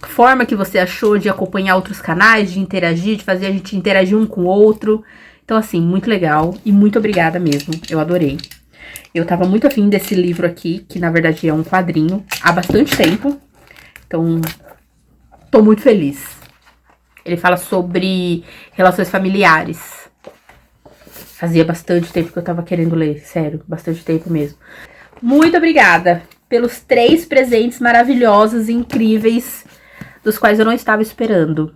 forma que você achou de acompanhar outros canais, de interagir, de fazer a gente interagir um com o outro. Então, assim, muito legal e muito obrigada mesmo. Eu adorei. Eu tava muito afim desse livro aqui, que na verdade é um quadrinho, há bastante tempo. Então, tô muito feliz. Ele fala sobre relações familiares. Fazia bastante tempo que eu tava querendo ler, sério, bastante tempo mesmo. Muito obrigada pelos 3 presentes maravilhosos e incríveis, dos quais eu não estava esperando.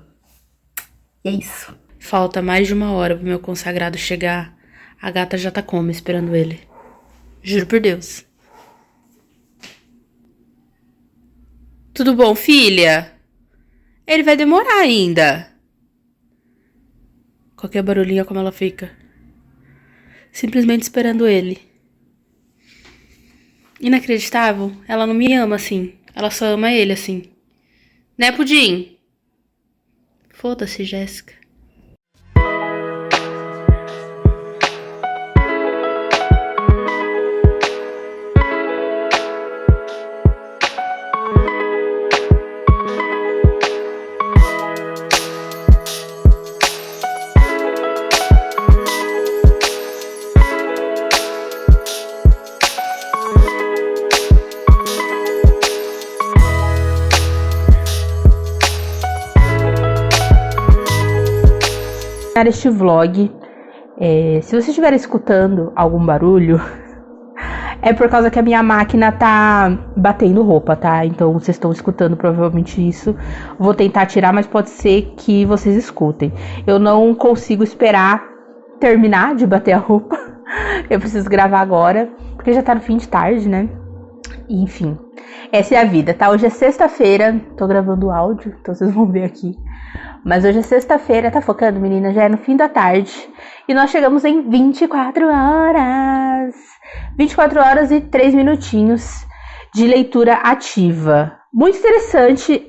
E é isso. Falta mais de 1 hora pro meu consagrado chegar. A gata já tá como esperando ele. Juro por Deus. Tudo bom, filha? Ele vai demorar ainda. Qualquer barulhinho, como ela fica. Simplesmente esperando ele. Inacreditável. Ela não me ama assim. Ela só ama ele assim. Né, Pudim? Foda-se, Jéssica. Este vlog, se você estiver escutando algum barulho, é por causa que a minha máquina tá batendo roupa, tá? Então vocês estão escutando provavelmente isso. Vou tentar tirar, mas pode ser que vocês escutem. Eu não consigo esperar terminar de bater a roupa. Eu preciso gravar agora, porque já tá no fim de tarde, né? Enfim, essa é a vida, tá? Hoje é sexta-feira, tô gravando áudio, então vocês vão ver aqui. Mas hoje é sexta-feira, tá focando, menina? Já é no fim da tarde. E nós chegamos em 24 horas. 24 horas e 3 minutinhos de leitura ativa. Muito interessante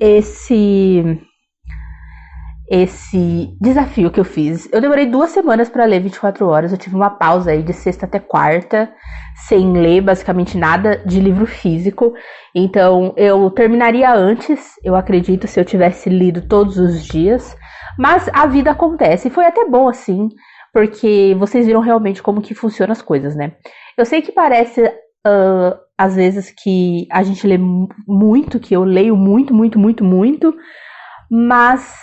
esse desafio que eu fiz. Eu demorei 2 semanas para ler 24 horas. Eu tive uma pausa aí de sexta até quarta, sem ler basicamente nada de livro físico. Então eu terminaria antes, eu acredito, se eu tivesse lido todos os dias. Mas a vida acontece. E foi até bom assim, porque vocês viram realmente como que funcionam as coisas, né? Eu sei que parece às vezes que a gente lê muito, que eu leio muito, mas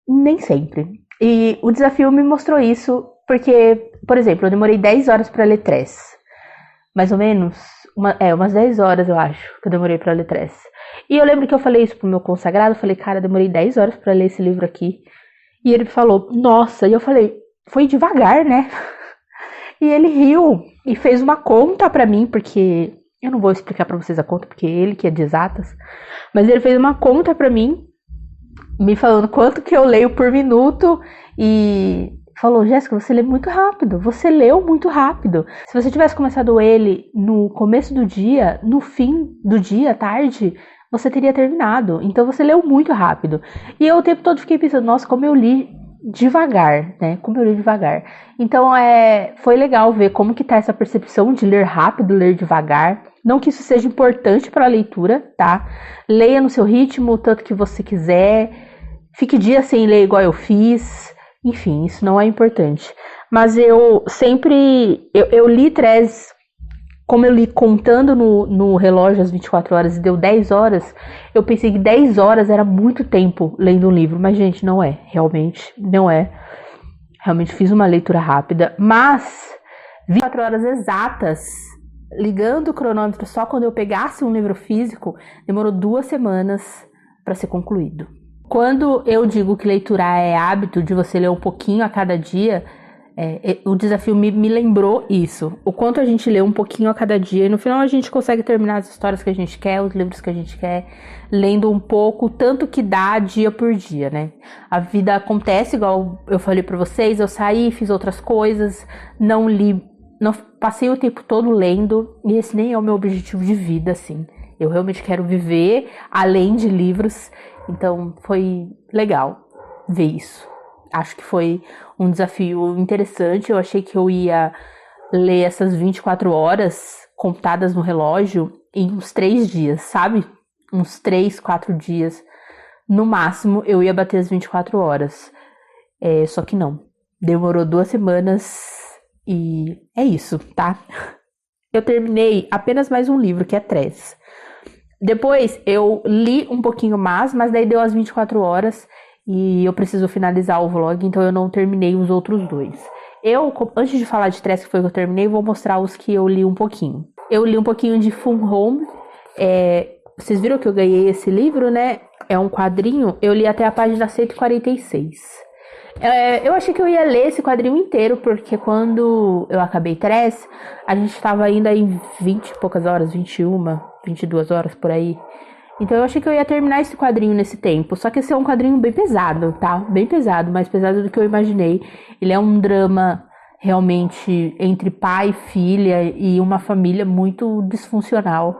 nem sempre. E o desafio me mostrou isso porque, por exemplo, eu demorei 10 horas para ler Tress. Mais ou menos. Umas 10 horas, eu acho, que eu demorei pra ler Tress. E eu lembro que eu falei isso pro meu consagrado. Eu falei, cara, eu demorei 10 horas pra ler esse livro aqui. E ele falou, nossa. E eu falei, foi devagar, né? E ele riu e fez uma conta pra mim, porque eu não vou explicar pra vocês a conta, porque ele que é de exatas. Mas ele fez uma conta pra mim, me falando quanto que eu leio por minuto. E falou, Jéssica, você lê muito rápido, você leu muito rápido. Se você tivesse começado ele no começo do dia, no fim do dia, tarde, você teria terminado. Então você leu muito rápido. E eu o tempo todo fiquei pensando, nossa, como eu li devagar, né? Como eu li devagar. Então, foi legal ver como que tá essa percepção de ler rápido, ler devagar. Não que isso seja importante para a leitura, tá? Leia no seu ritmo, o tanto que você quiser. Fique dias sem ler igual eu fiz. Enfim, isso não é importante. Mas eu sempre... Eu li 13... Como eu li contando no relógio as 24 horas e deu 10 horas, eu pensei que 10 horas era muito tempo lendo um livro. Mas, gente, não é. Realmente, não é. Realmente fiz uma leitura rápida. Mas, 24 horas exatas, ligando o cronômetro só quando eu pegasse um livro físico, demorou 2 semanas para ser concluído. Quando eu digo que leitura é hábito, de você ler um pouquinho a cada dia... o desafio me lembrou isso. O quanto a gente lê um pouquinho a cada dia e no final a gente consegue terminar as histórias que a gente quer, os livros que a gente quer, lendo um pouco, tanto que dá dia por dia, né? A vida acontece, igual eu falei pra vocês, eu saí, fiz outras coisas, não li, não passei o tempo todo lendo, e esse nem é o meu objetivo de vida, assim. Eu realmente quero viver além de livros, então foi legal ver isso. Acho que foi um desafio interessante. Eu achei que eu ia ler essas 24 horas contadas no relógio em uns 3 dias, sabe? Uns 3, 4 dias. No máximo, eu ia bater as 24 horas. Só que não. Demorou 2 semanas e é isso, tá? Eu terminei apenas mais um livro, que é 13. Depois, eu li um pouquinho mais, mas daí deu as 24 horas... E eu preciso finalizar o vlog, então eu não terminei os outros 2. Antes de falar de 3 que foi que eu terminei, vou mostrar os que eu li um pouquinho. Eu li um pouquinho de Fun Home. Vocês viram que eu ganhei esse livro, né? É um quadrinho. Eu li até a página 146. Eu achei que eu ia ler esse quadrinho inteiro, porque quando eu acabei 3, a gente estava ainda em 20 e poucas horas, 21, 22 horas por aí. Então eu achei que eu ia terminar esse quadrinho nesse tempo. Só que esse é um quadrinho bem pesado, tá? Bem pesado, mais pesado do que eu imaginei. Ele é um drama realmente entre pai e filha e uma família muito disfuncional.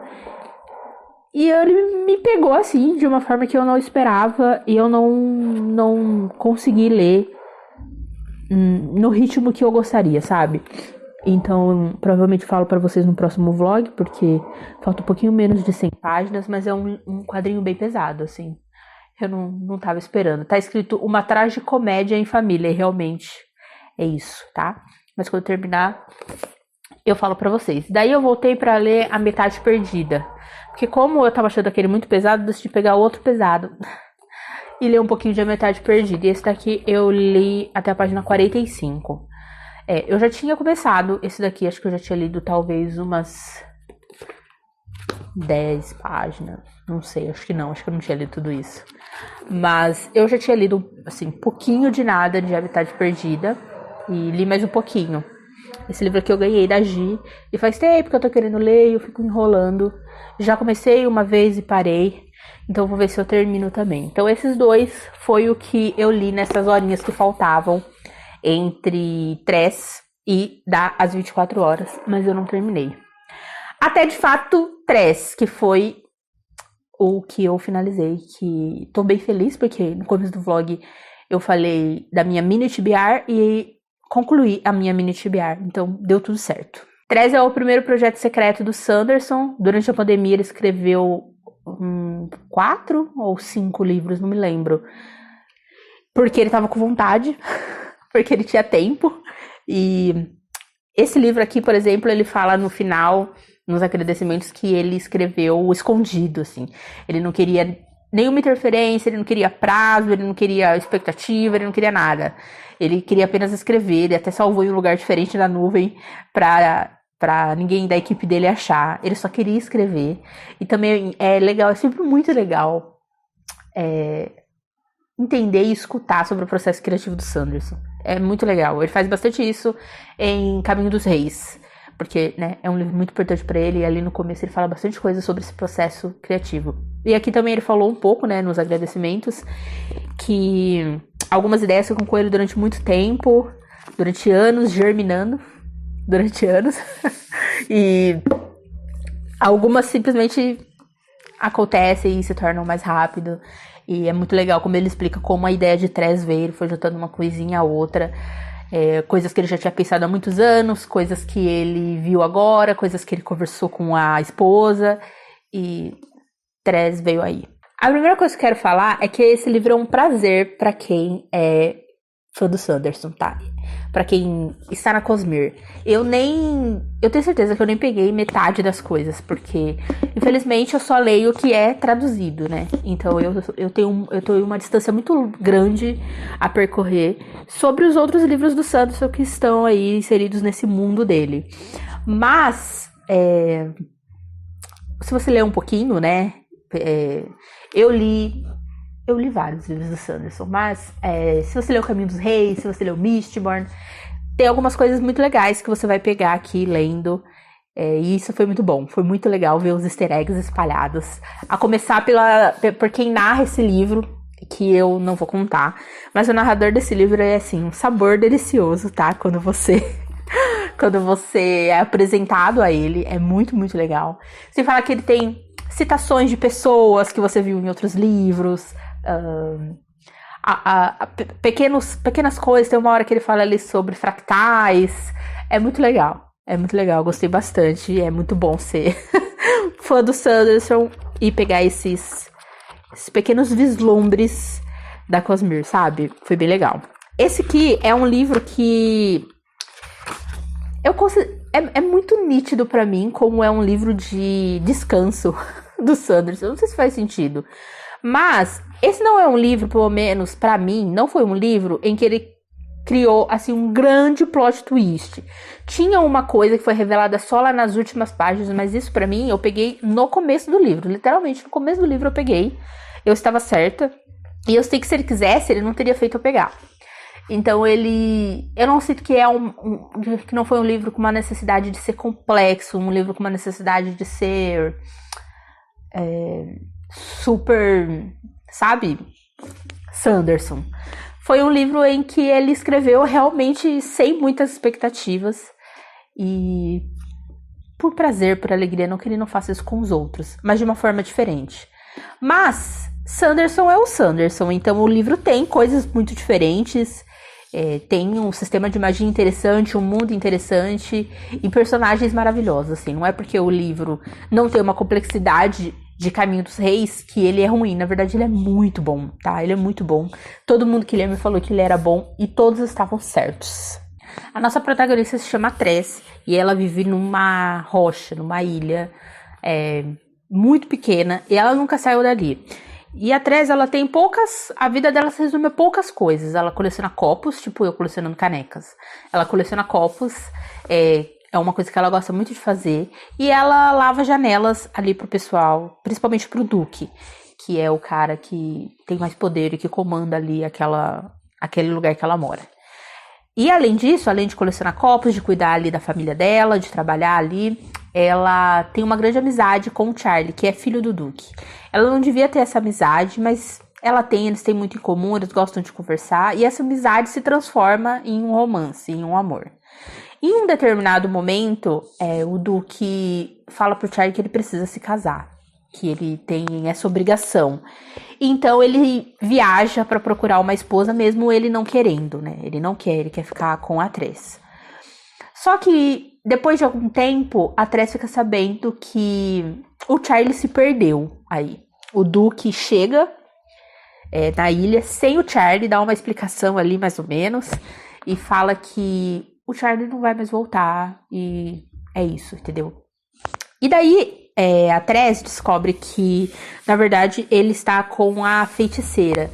E ele me pegou assim, de uma forma que eu não esperava. E eu não consegui ler no ritmo que eu gostaria, sabe? Então, provavelmente falo pra vocês no próximo vlog, porque falta um pouquinho menos de 100 páginas, mas é um quadrinho bem pesado, assim. Eu não tava esperando. Tá escrito uma tragicomédia em família, e realmente é isso, tá? Mas quando eu terminar, eu falo pra vocês. Daí eu voltei pra ler A Metade Perdida. Porque como eu tava achando aquele muito pesado, decidi pegar outro pesado. E ler um pouquinho de A Metade Perdida. E esse daqui eu li até a página 45. Eu já tinha começado esse daqui, acho que eu já tinha lido talvez umas 10 páginas, não sei, acho que eu não tinha lido tudo isso. Mas eu já tinha lido, assim, pouquinho de nada de A Metade Perdida e li mais um pouquinho. Esse livro aqui eu ganhei da Gi e faz tempo que eu tô querendo ler e eu fico enrolando. Já comecei uma vez e parei, então vou ver se eu termino também. Então esses 2 foi o que eu li nessas horinhas que faltavam entre 3 e as 24 horas, mas eu não terminei. Até de fato 3, que foi o que eu finalizei, que tô bem feliz, porque no começo do vlog eu falei da minha mini TBR e concluí a minha mini TBR, então deu tudo certo. 3 é o primeiro projeto secreto do Sanderson. Durante a pandemia ele escreveu 4 ou 5 livros, não me lembro, porque ele tava com vontade. Porque ele tinha tempo. E esse livro aqui, por exemplo, ele fala no final, nos agradecimentos, que ele escreveu escondido, assim. Ele não queria nenhuma interferência, ele não queria prazo, ele não queria expectativa, ele não queria nada. Ele queria apenas escrever, ele até salvou em um lugar diferente da nuvem pra ninguém da equipe dele achar. Ele só queria escrever. E também é legal, é sempre muito legal entender e escutar sobre o processo criativo do Sanderson. É muito legal. Ele faz bastante isso em Caminho dos Reis, porque, né, é um livro muito importante para ele, e ali no começo ele fala bastante coisa sobre esse processo criativo. E aqui também ele falou um pouco, né, nos agradecimentos, que algumas ideias ficam com ele durante muito tempo, durante anos, germinando, durante anos, e algumas simplesmente acontecem e se tornam mais rápido. E é muito legal como ele explica como a ideia de Trés veio, ele foi juntando uma coisinha a outra. Coisas que ele já tinha pensado há muitos anos, coisas que ele viu agora, coisas que ele conversou com a esposa, e Trés veio aí. A primeira coisa que eu quero falar é que esse livro é um prazer pra quem é fã do Sanderson, tá? Pra quem está na Cosmere. Eu tenho certeza que eu nem peguei metade das coisas, porque infelizmente eu só leio o que é traduzido, né? Então eu tenho uma distância muito grande a percorrer sobre os outros livros do Sanderson que estão aí inseridos nesse mundo dele. Mas, se você ler um pouquinho, né? Eu li vários livros do Sanderson, mas se você ler O Caminho dos Reis, se você ler o Mistborn, tem algumas coisas muito legais que você vai pegar aqui lendo, e isso foi muito bom. Foi muito legal ver os easter eggs espalhados. A começar por quem narra esse livro, que eu não vou contar, mas o narrador desse livro é assim, um sabor delicioso, tá? Quando você é apresentado a ele, é muito, muito legal. Sem falar que ele tem citações de pessoas que você viu em outros livros, pequenas coisas. Tem uma hora que ele fala ali sobre fractais. É muito legal, gostei bastante. É muito bom ser fã do Sanderson e pegar esses pequenos vislumbres da Cosmere, sabe? Foi bem legal. Esse aqui é um livro que eu considero, é muito nítido pra mim como é um livro de descanso do Sanderson. Não sei se faz sentido, mas esse não é um livro, pelo menos pra mim, não foi um livro em que ele criou, assim, um grande plot twist. Tinha uma coisa que foi revelada só lá nas últimas páginas, mas isso pra mim eu peguei no começo do livro. Literalmente, no começo do livro eu peguei. Eu estava certa. E eu sei que se ele quisesse, ele não teria feito eu pegar. Então eu não sinto que que não foi um livro com uma necessidade de ser complexo, um livro com uma necessidade de ser super, sabe, Sanderson. Foi um livro em que ele escreveu realmente sem muitas expectativas e por prazer, por alegria, não que ele não faça isso com os outros, mas de uma forma diferente. Mas Sanderson é o Sanderson, então o livro tem coisas muito diferentes. Tem um sistema de magia interessante, um mundo interessante e personagens maravilhosos, assim. Não é porque o livro não tem uma complexidade de Caminho dos Reis que ele é ruim. Na verdade, ele é muito bom, tá? Ele é muito bom. Todo mundo que lê me falou que ele era bom e todos estavam certos. A nossa protagonista se chama Tress e ela vive numa rocha, numa ilha muito pequena, e ela nunca saiu dali. E a Tress, ela tem a vida dela se resume a poucas coisas. Ela coleciona copos, tipo eu colecionando canecas. Ela coleciona copos, é uma coisa que ela gosta muito de fazer. E ela lava janelas ali pro pessoal, principalmente pro Duque, que é o cara que tem mais poder e que comanda ali aquele lugar que ela mora. E além disso, além de colecionar copos, de cuidar ali da família dela, de trabalhar ali, ela tem uma grande amizade com o Charlie, que é filho do Duque. Ela não devia ter essa amizade, mas eles têm muito em comum, eles gostam de conversar, e essa amizade se transforma em um romance, em um amor. Em um determinado momento, o Duque fala pro Charlie que ele precisa se casar, que ele tem essa obrigação. Então ele viaja para procurar uma esposa, mesmo ele não querendo, né? Ele não quer, ele quer ficar com a Tress. Só que depois de algum tempo, a Tress fica sabendo que o Charlie se perdeu aí. O Duque chega na ilha sem o Charlie, dá uma explicação ali mais ou menos, e fala que o Charlie não vai mais voltar, e é isso, entendeu? E daí a Tress descobre que, na verdade, ele está com a feiticeira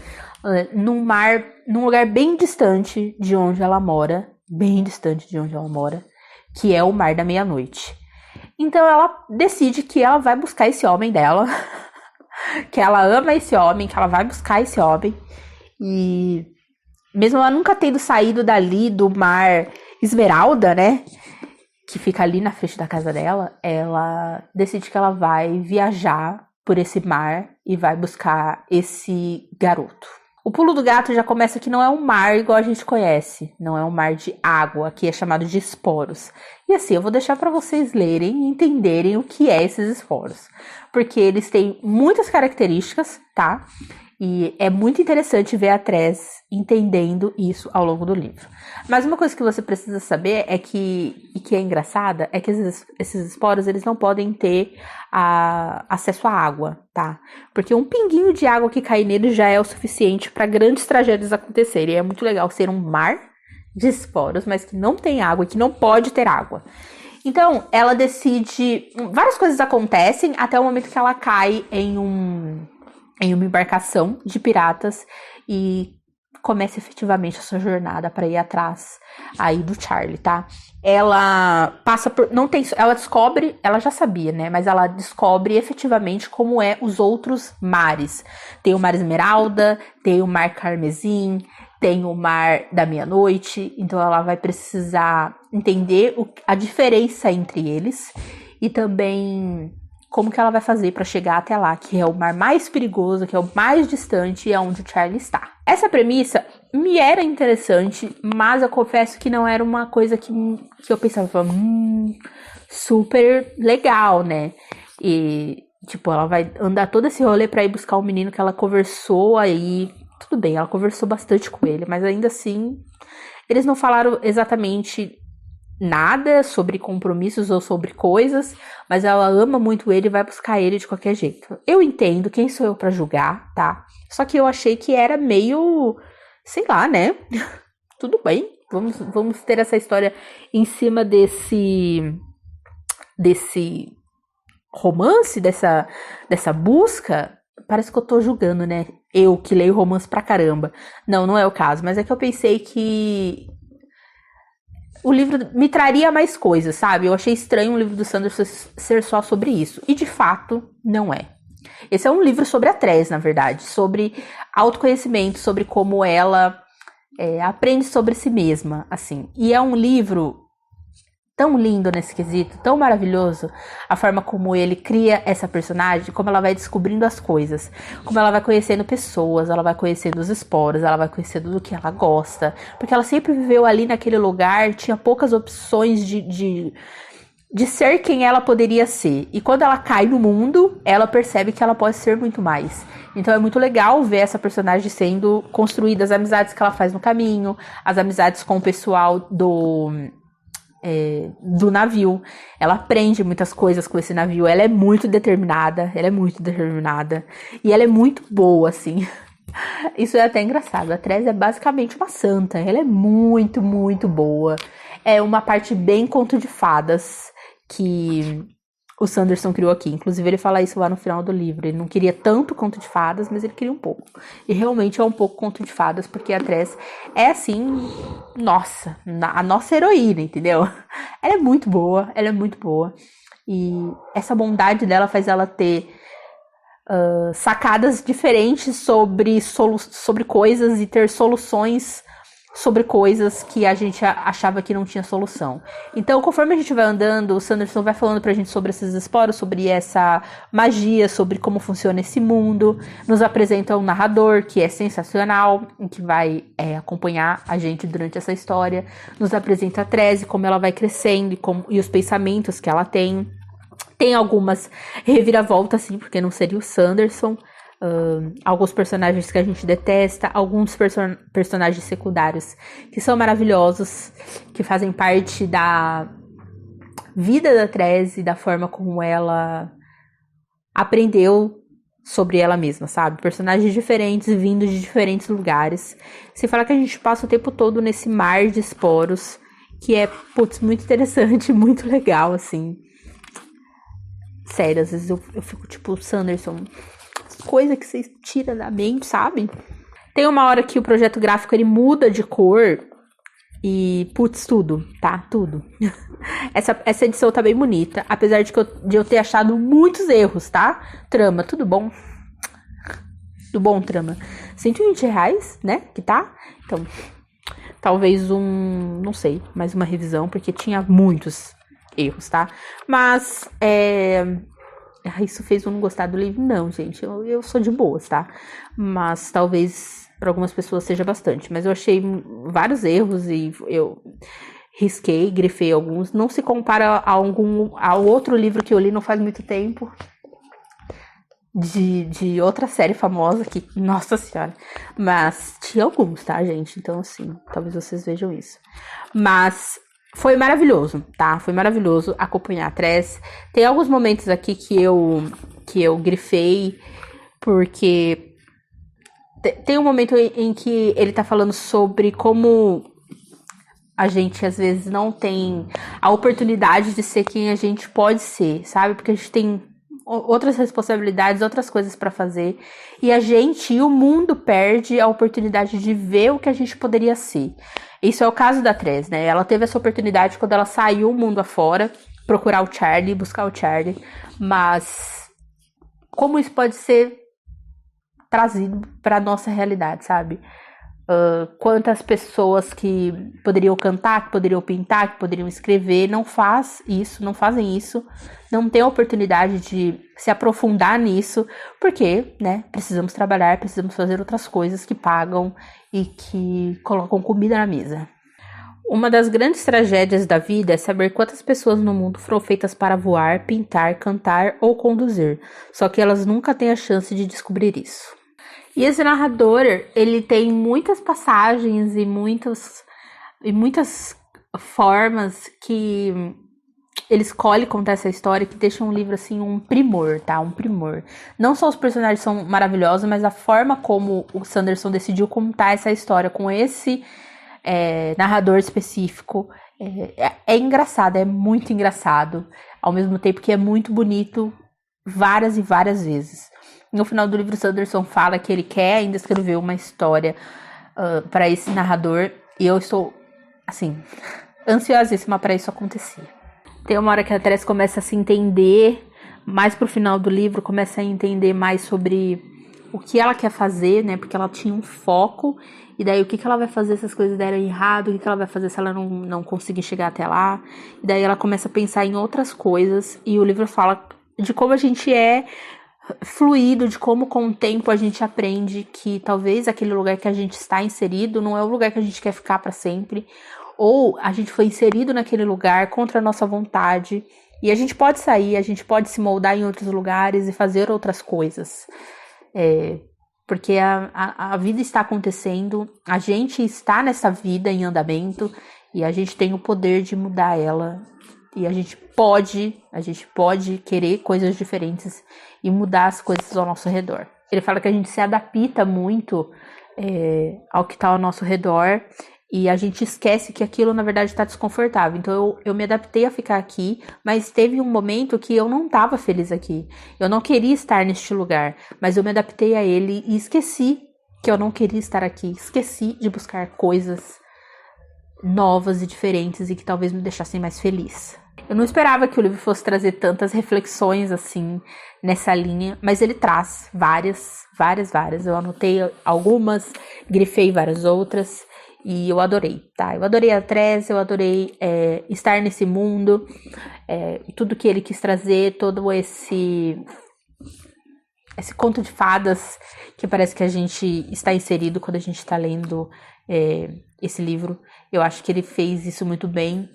num lugar bem distante de onde ela mora, que é o Mar da Meia-Noite. Então ela decide que ela vai buscar esse homem dela, que ela ama esse homem, que ela vai buscar esse homem, e mesmo ela nunca tendo saído dali do Mar Esmeralda, né, que fica ali na frente da casa dela, ela decide que ela vai viajar por esse mar e vai buscar esse garoto. O pulo do gato já começa que não é um mar igual a gente conhece, não é um mar de água, que é chamado de esporos. E assim, eu vou deixar para vocês lerem e entenderem o que é esses esporos, porque eles têm muitas características, tá? E é muito interessante ver a Tress entendendo isso ao longo do livro. Mas uma coisa que você precisa saber é que, e que é engraçada, é que esses esporos, eles não podem ter acesso à água, tá? Porque um pinguinho de água que cair nele já é o suficiente para grandes tragédias acontecerem. E é muito legal ser um mar de esporos, mas que não tem água e que não pode ter água. Então, ela decide... Várias coisas acontecem até o momento que ela cai em uma embarcação de piratas e começa efetivamente a sua jornada para ir atrás aí do Charlie, tá? Ela passa por... ela descobre... Ela já sabia, né? Mas ela descobre efetivamente como é os outros mares. Tem o Mar Esmeralda, tem o Mar Carmesim, tem o Mar da Meia-Noite. Então ela vai precisar entender a diferença entre eles e também como que ela vai fazer para chegar até lá, que é o mar mais perigoso, que é o mais distante e é onde o Charlie está. Essa premissa me era interessante, mas eu confesso que não era uma coisa que eu pensava, super legal, né? E, tipo, ela vai andar todo esse rolê pra ir buscar um menino que ela conversou aí. Tudo bem, ela conversou bastante com ele, mas ainda assim, eles não falaram exatamente nada sobre compromissos ou sobre coisas, mas ela ama muito ele e vai buscar ele de qualquer jeito. Eu entendo, quem sou eu pra julgar, tá? Só que eu achei que era meio, sei lá, né? Tudo bem, vamos ter essa história em cima desse romance, dessa busca. Parece que eu tô julgando, né? Eu que leio romance pra caramba. Não é o caso, mas é que eu pensei que o livro me traria mais coisas, sabe? Eu achei estranho o livro do Sanderson ser só sobre isso. E, de fato, não é. Esse é um livro sobre a Tress, na verdade. Sobre autoconhecimento, sobre como ela aprende sobre si mesma, assim. E é um livro tão lindo nesse quesito, tão maravilhoso, a forma como ele cria essa personagem, como ela vai descobrindo as coisas, como ela vai conhecendo pessoas, ela vai conhecendo os esporos, ela vai conhecendo do que ela gosta, porque ela sempre viveu ali naquele lugar, tinha poucas opções de ser quem ela poderia ser, e quando ela cai no mundo, ela percebe que ela pode ser muito mais. Então é muito legal ver essa personagem sendo construída, as amizades que ela faz no caminho, as amizades com o pessoal do navio. Ela aprende muitas coisas com esse navio. Ela é muito determinada. E ela é muito boa, assim. Isso é até engraçado. A Tress é basicamente uma santa. Ela é muito, muito boa. É uma parte bem conto de fadas que o Sanderson criou aqui. Inclusive, ele fala isso lá no final do livro. Ele não queria tanto conto de fadas, mas ele queria um pouco. E realmente é um pouco conto de fadas, porque a Tress é assim, nossa, a nossa heroína, entendeu? Ela é muito boa. E essa bondade dela faz ela ter sacadas diferentes sobre coisas e ter soluções sobre coisas que a gente achava que não tinha solução. Então, conforme a gente vai andando, o Sanderson vai falando pra gente sobre esses esporos, sobre essa magia, sobre como funciona esse mundo, nos apresenta um narrador que é sensacional, que vai acompanhar a gente durante essa história, nos apresenta a Tress, como ela vai crescendo e os pensamentos que ela tem. Tem algumas reviravoltas, sim, porque não seria o Sanderson. Alguns personagens que a gente detesta, alguns personagens secundários que são maravilhosos, que fazem parte da vida da Tress e da forma como ela aprendeu sobre ela mesma, sabe? Personagens diferentes vindo de diferentes lugares. Sem falar que a gente passa o tempo todo nesse mar de esporos, que é, muito interessante, muito legal, assim. Sério, às vezes eu fico tipo, Sanderson, coisa que você tira da mente, sabe? Tem uma hora que o projeto gráfico ele muda de cor e, tudo, tá? Tudo. Essa edição tá bem bonita, apesar de eu ter achado muitos erros, tá? Trama, tudo bom? Tudo bom, trama? R$120, né? Que tá? Então, talvez não sei, mais uma revisão, porque tinha muitos erros, tá? Mas, isso fez eu não gostar do livro? Não, gente, eu sou de boas, tá? Mas talvez para algumas pessoas seja bastante. Mas eu achei vários erros e eu risquei, grifei alguns. Não se compara ao outro livro que eu li não faz muito tempo. de outra série famosa que, nossa senhora. Mas tinha alguns, tá, gente? Então, assim, talvez vocês vejam isso. Mas foi maravilhoso, tá? Foi maravilhoso acompanhar a Tress. Tem alguns momentos aqui que eu grifei, porque tem um momento em que ele tá falando sobre como a gente às vezes não tem a oportunidade de ser quem a gente pode ser, sabe? Porque a gente tem outras responsabilidades, outras coisas pra fazer, e a gente e o mundo perde a oportunidade de ver o que a gente poderia ser. Isso é o caso da Tress, né? Ela teve essa oportunidade quando ela saiu o mundo afora, procurar o Charlie, buscar o Charlie, mas como isso pode ser trazido pra nossa realidade, sabe? Quantas pessoas que poderiam cantar, que poderiam pintar, que poderiam escrever, não fazem isso, não tem a oportunidade de se aprofundar nisso, porque, né, precisamos trabalhar, precisamos fazer outras coisas que pagam e que colocam comida na mesa. Uma das grandes tragédias da vida é saber quantas pessoas no mundo foram feitas para voar, pintar, cantar ou conduzir, só que elas nunca têm a chance de descobrir isso. E esse narrador, ele tem muitas passagens e muitas formas que ele escolhe contar essa história, que deixa um livro, assim, um primor, tá? Um primor. Não só os personagens são maravilhosos, mas a forma como o Sanderson decidiu contar essa história com esse narrador específico é engraçado, é muito engraçado. Ao mesmo tempo que é muito bonito várias e várias vezes. No final do livro, Sanderson fala que ele quer ainda escrever uma história para esse narrador. E eu estou, assim, ansiosíssima para isso acontecer. Tem uma hora que a Tress começa a se entender, mais pro final do livro, começa a entender mais sobre o que ela quer fazer, né? Porque ela tinha um foco. E daí, o que ela vai fazer se as coisas derem errado? O que ela vai fazer se ela não conseguir chegar até lá? E daí, ela começa a pensar em outras coisas. E o livro fala de como a gente é fluido, de como com o tempo a gente aprende que talvez aquele lugar que a gente está inserido não é o lugar que a gente quer ficar para sempre, ou a gente foi inserido naquele lugar contra a nossa vontade, e a gente pode sair, a gente pode se moldar em outros lugares e fazer outras coisas, porque a vida está acontecendo, a gente está nessa vida em andamento, e a gente tem o poder de mudar ela. E a gente pode querer coisas diferentes e mudar as coisas ao nosso redor. Ele fala que a gente se adapta muito ao que está ao nosso redor e a gente esquece que aquilo, na verdade, está desconfortável. Então, eu me adaptei a ficar aqui, mas teve um momento que eu não estava feliz aqui. Eu não queria estar neste lugar, mas eu me adaptei a ele e esqueci que eu não queria estar aqui. Esqueci de buscar coisas novas e diferentes e que talvez me deixassem mais feliz. Eu não esperava que o livro fosse trazer tantas reflexões assim nessa linha, mas ele traz várias. Eu anotei algumas, grifei várias outras e eu adorei, tá? Eu adorei a Tress, eu adorei estar nesse mundo, tudo que ele quis trazer, todo esse conto de fadas que parece que a gente está inserido quando a gente está lendo esse livro. Eu acho que ele fez isso muito bem,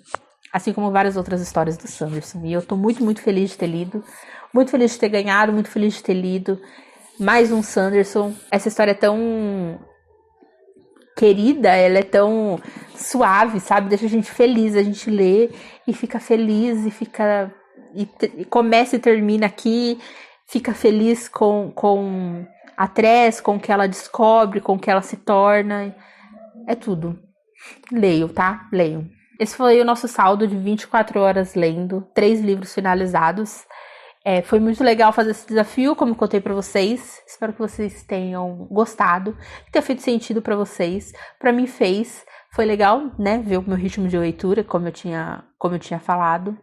assim como várias outras histórias do Sanderson. E eu tô muito, muito feliz de ter lido, muito feliz de ter ganhado, muito feliz de ter lido mais um Sanderson. Essa história é tão querida, ela é tão suave, sabe? Deixa a gente feliz, a gente lê e fica feliz e fica... E começa e termina aqui, fica feliz com a Tress, com o que ela descobre, com o que ela se torna. É tudo. Leio, tá? Leio. Esse foi o nosso saldo de 24 horas lendo, 3 livros finalizados. Foi muito legal fazer esse desafio, como eu contei pra vocês. Espero que vocês tenham gostado, que tenha feito sentido pra vocês. Pra mim fez. Foi legal, né? Ver o meu ritmo de leitura, como eu tinha falado.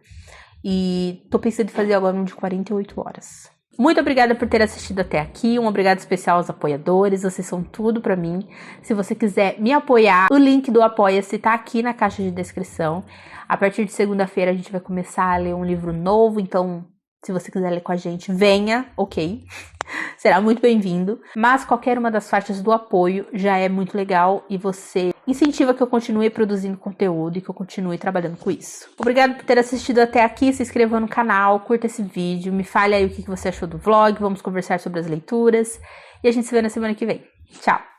E tô pensando em fazer agora um de 48 horas. Muito obrigada por ter assistido até aqui, um obrigado especial aos apoiadores, vocês são tudo pra mim. Se você quiser me apoiar, o link do Apoia-se tá aqui na caixa de descrição. A partir de segunda-feira a gente vai começar a ler um livro novo, então se você quiser ler com a gente, venha, ok? será muito bem-vindo. Mas qualquer uma das faixas do apoio já é muito legal e você incentiva que eu continue produzindo conteúdo e que eu continue trabalhando com isso. Obrigado por ter assistido até aqui, se inscreva no canal, curta esse vídeo, me fale aí o que você achou do vlog, vamos conversar sobre as leituras e a gente se vê na semana que vem. Tchau!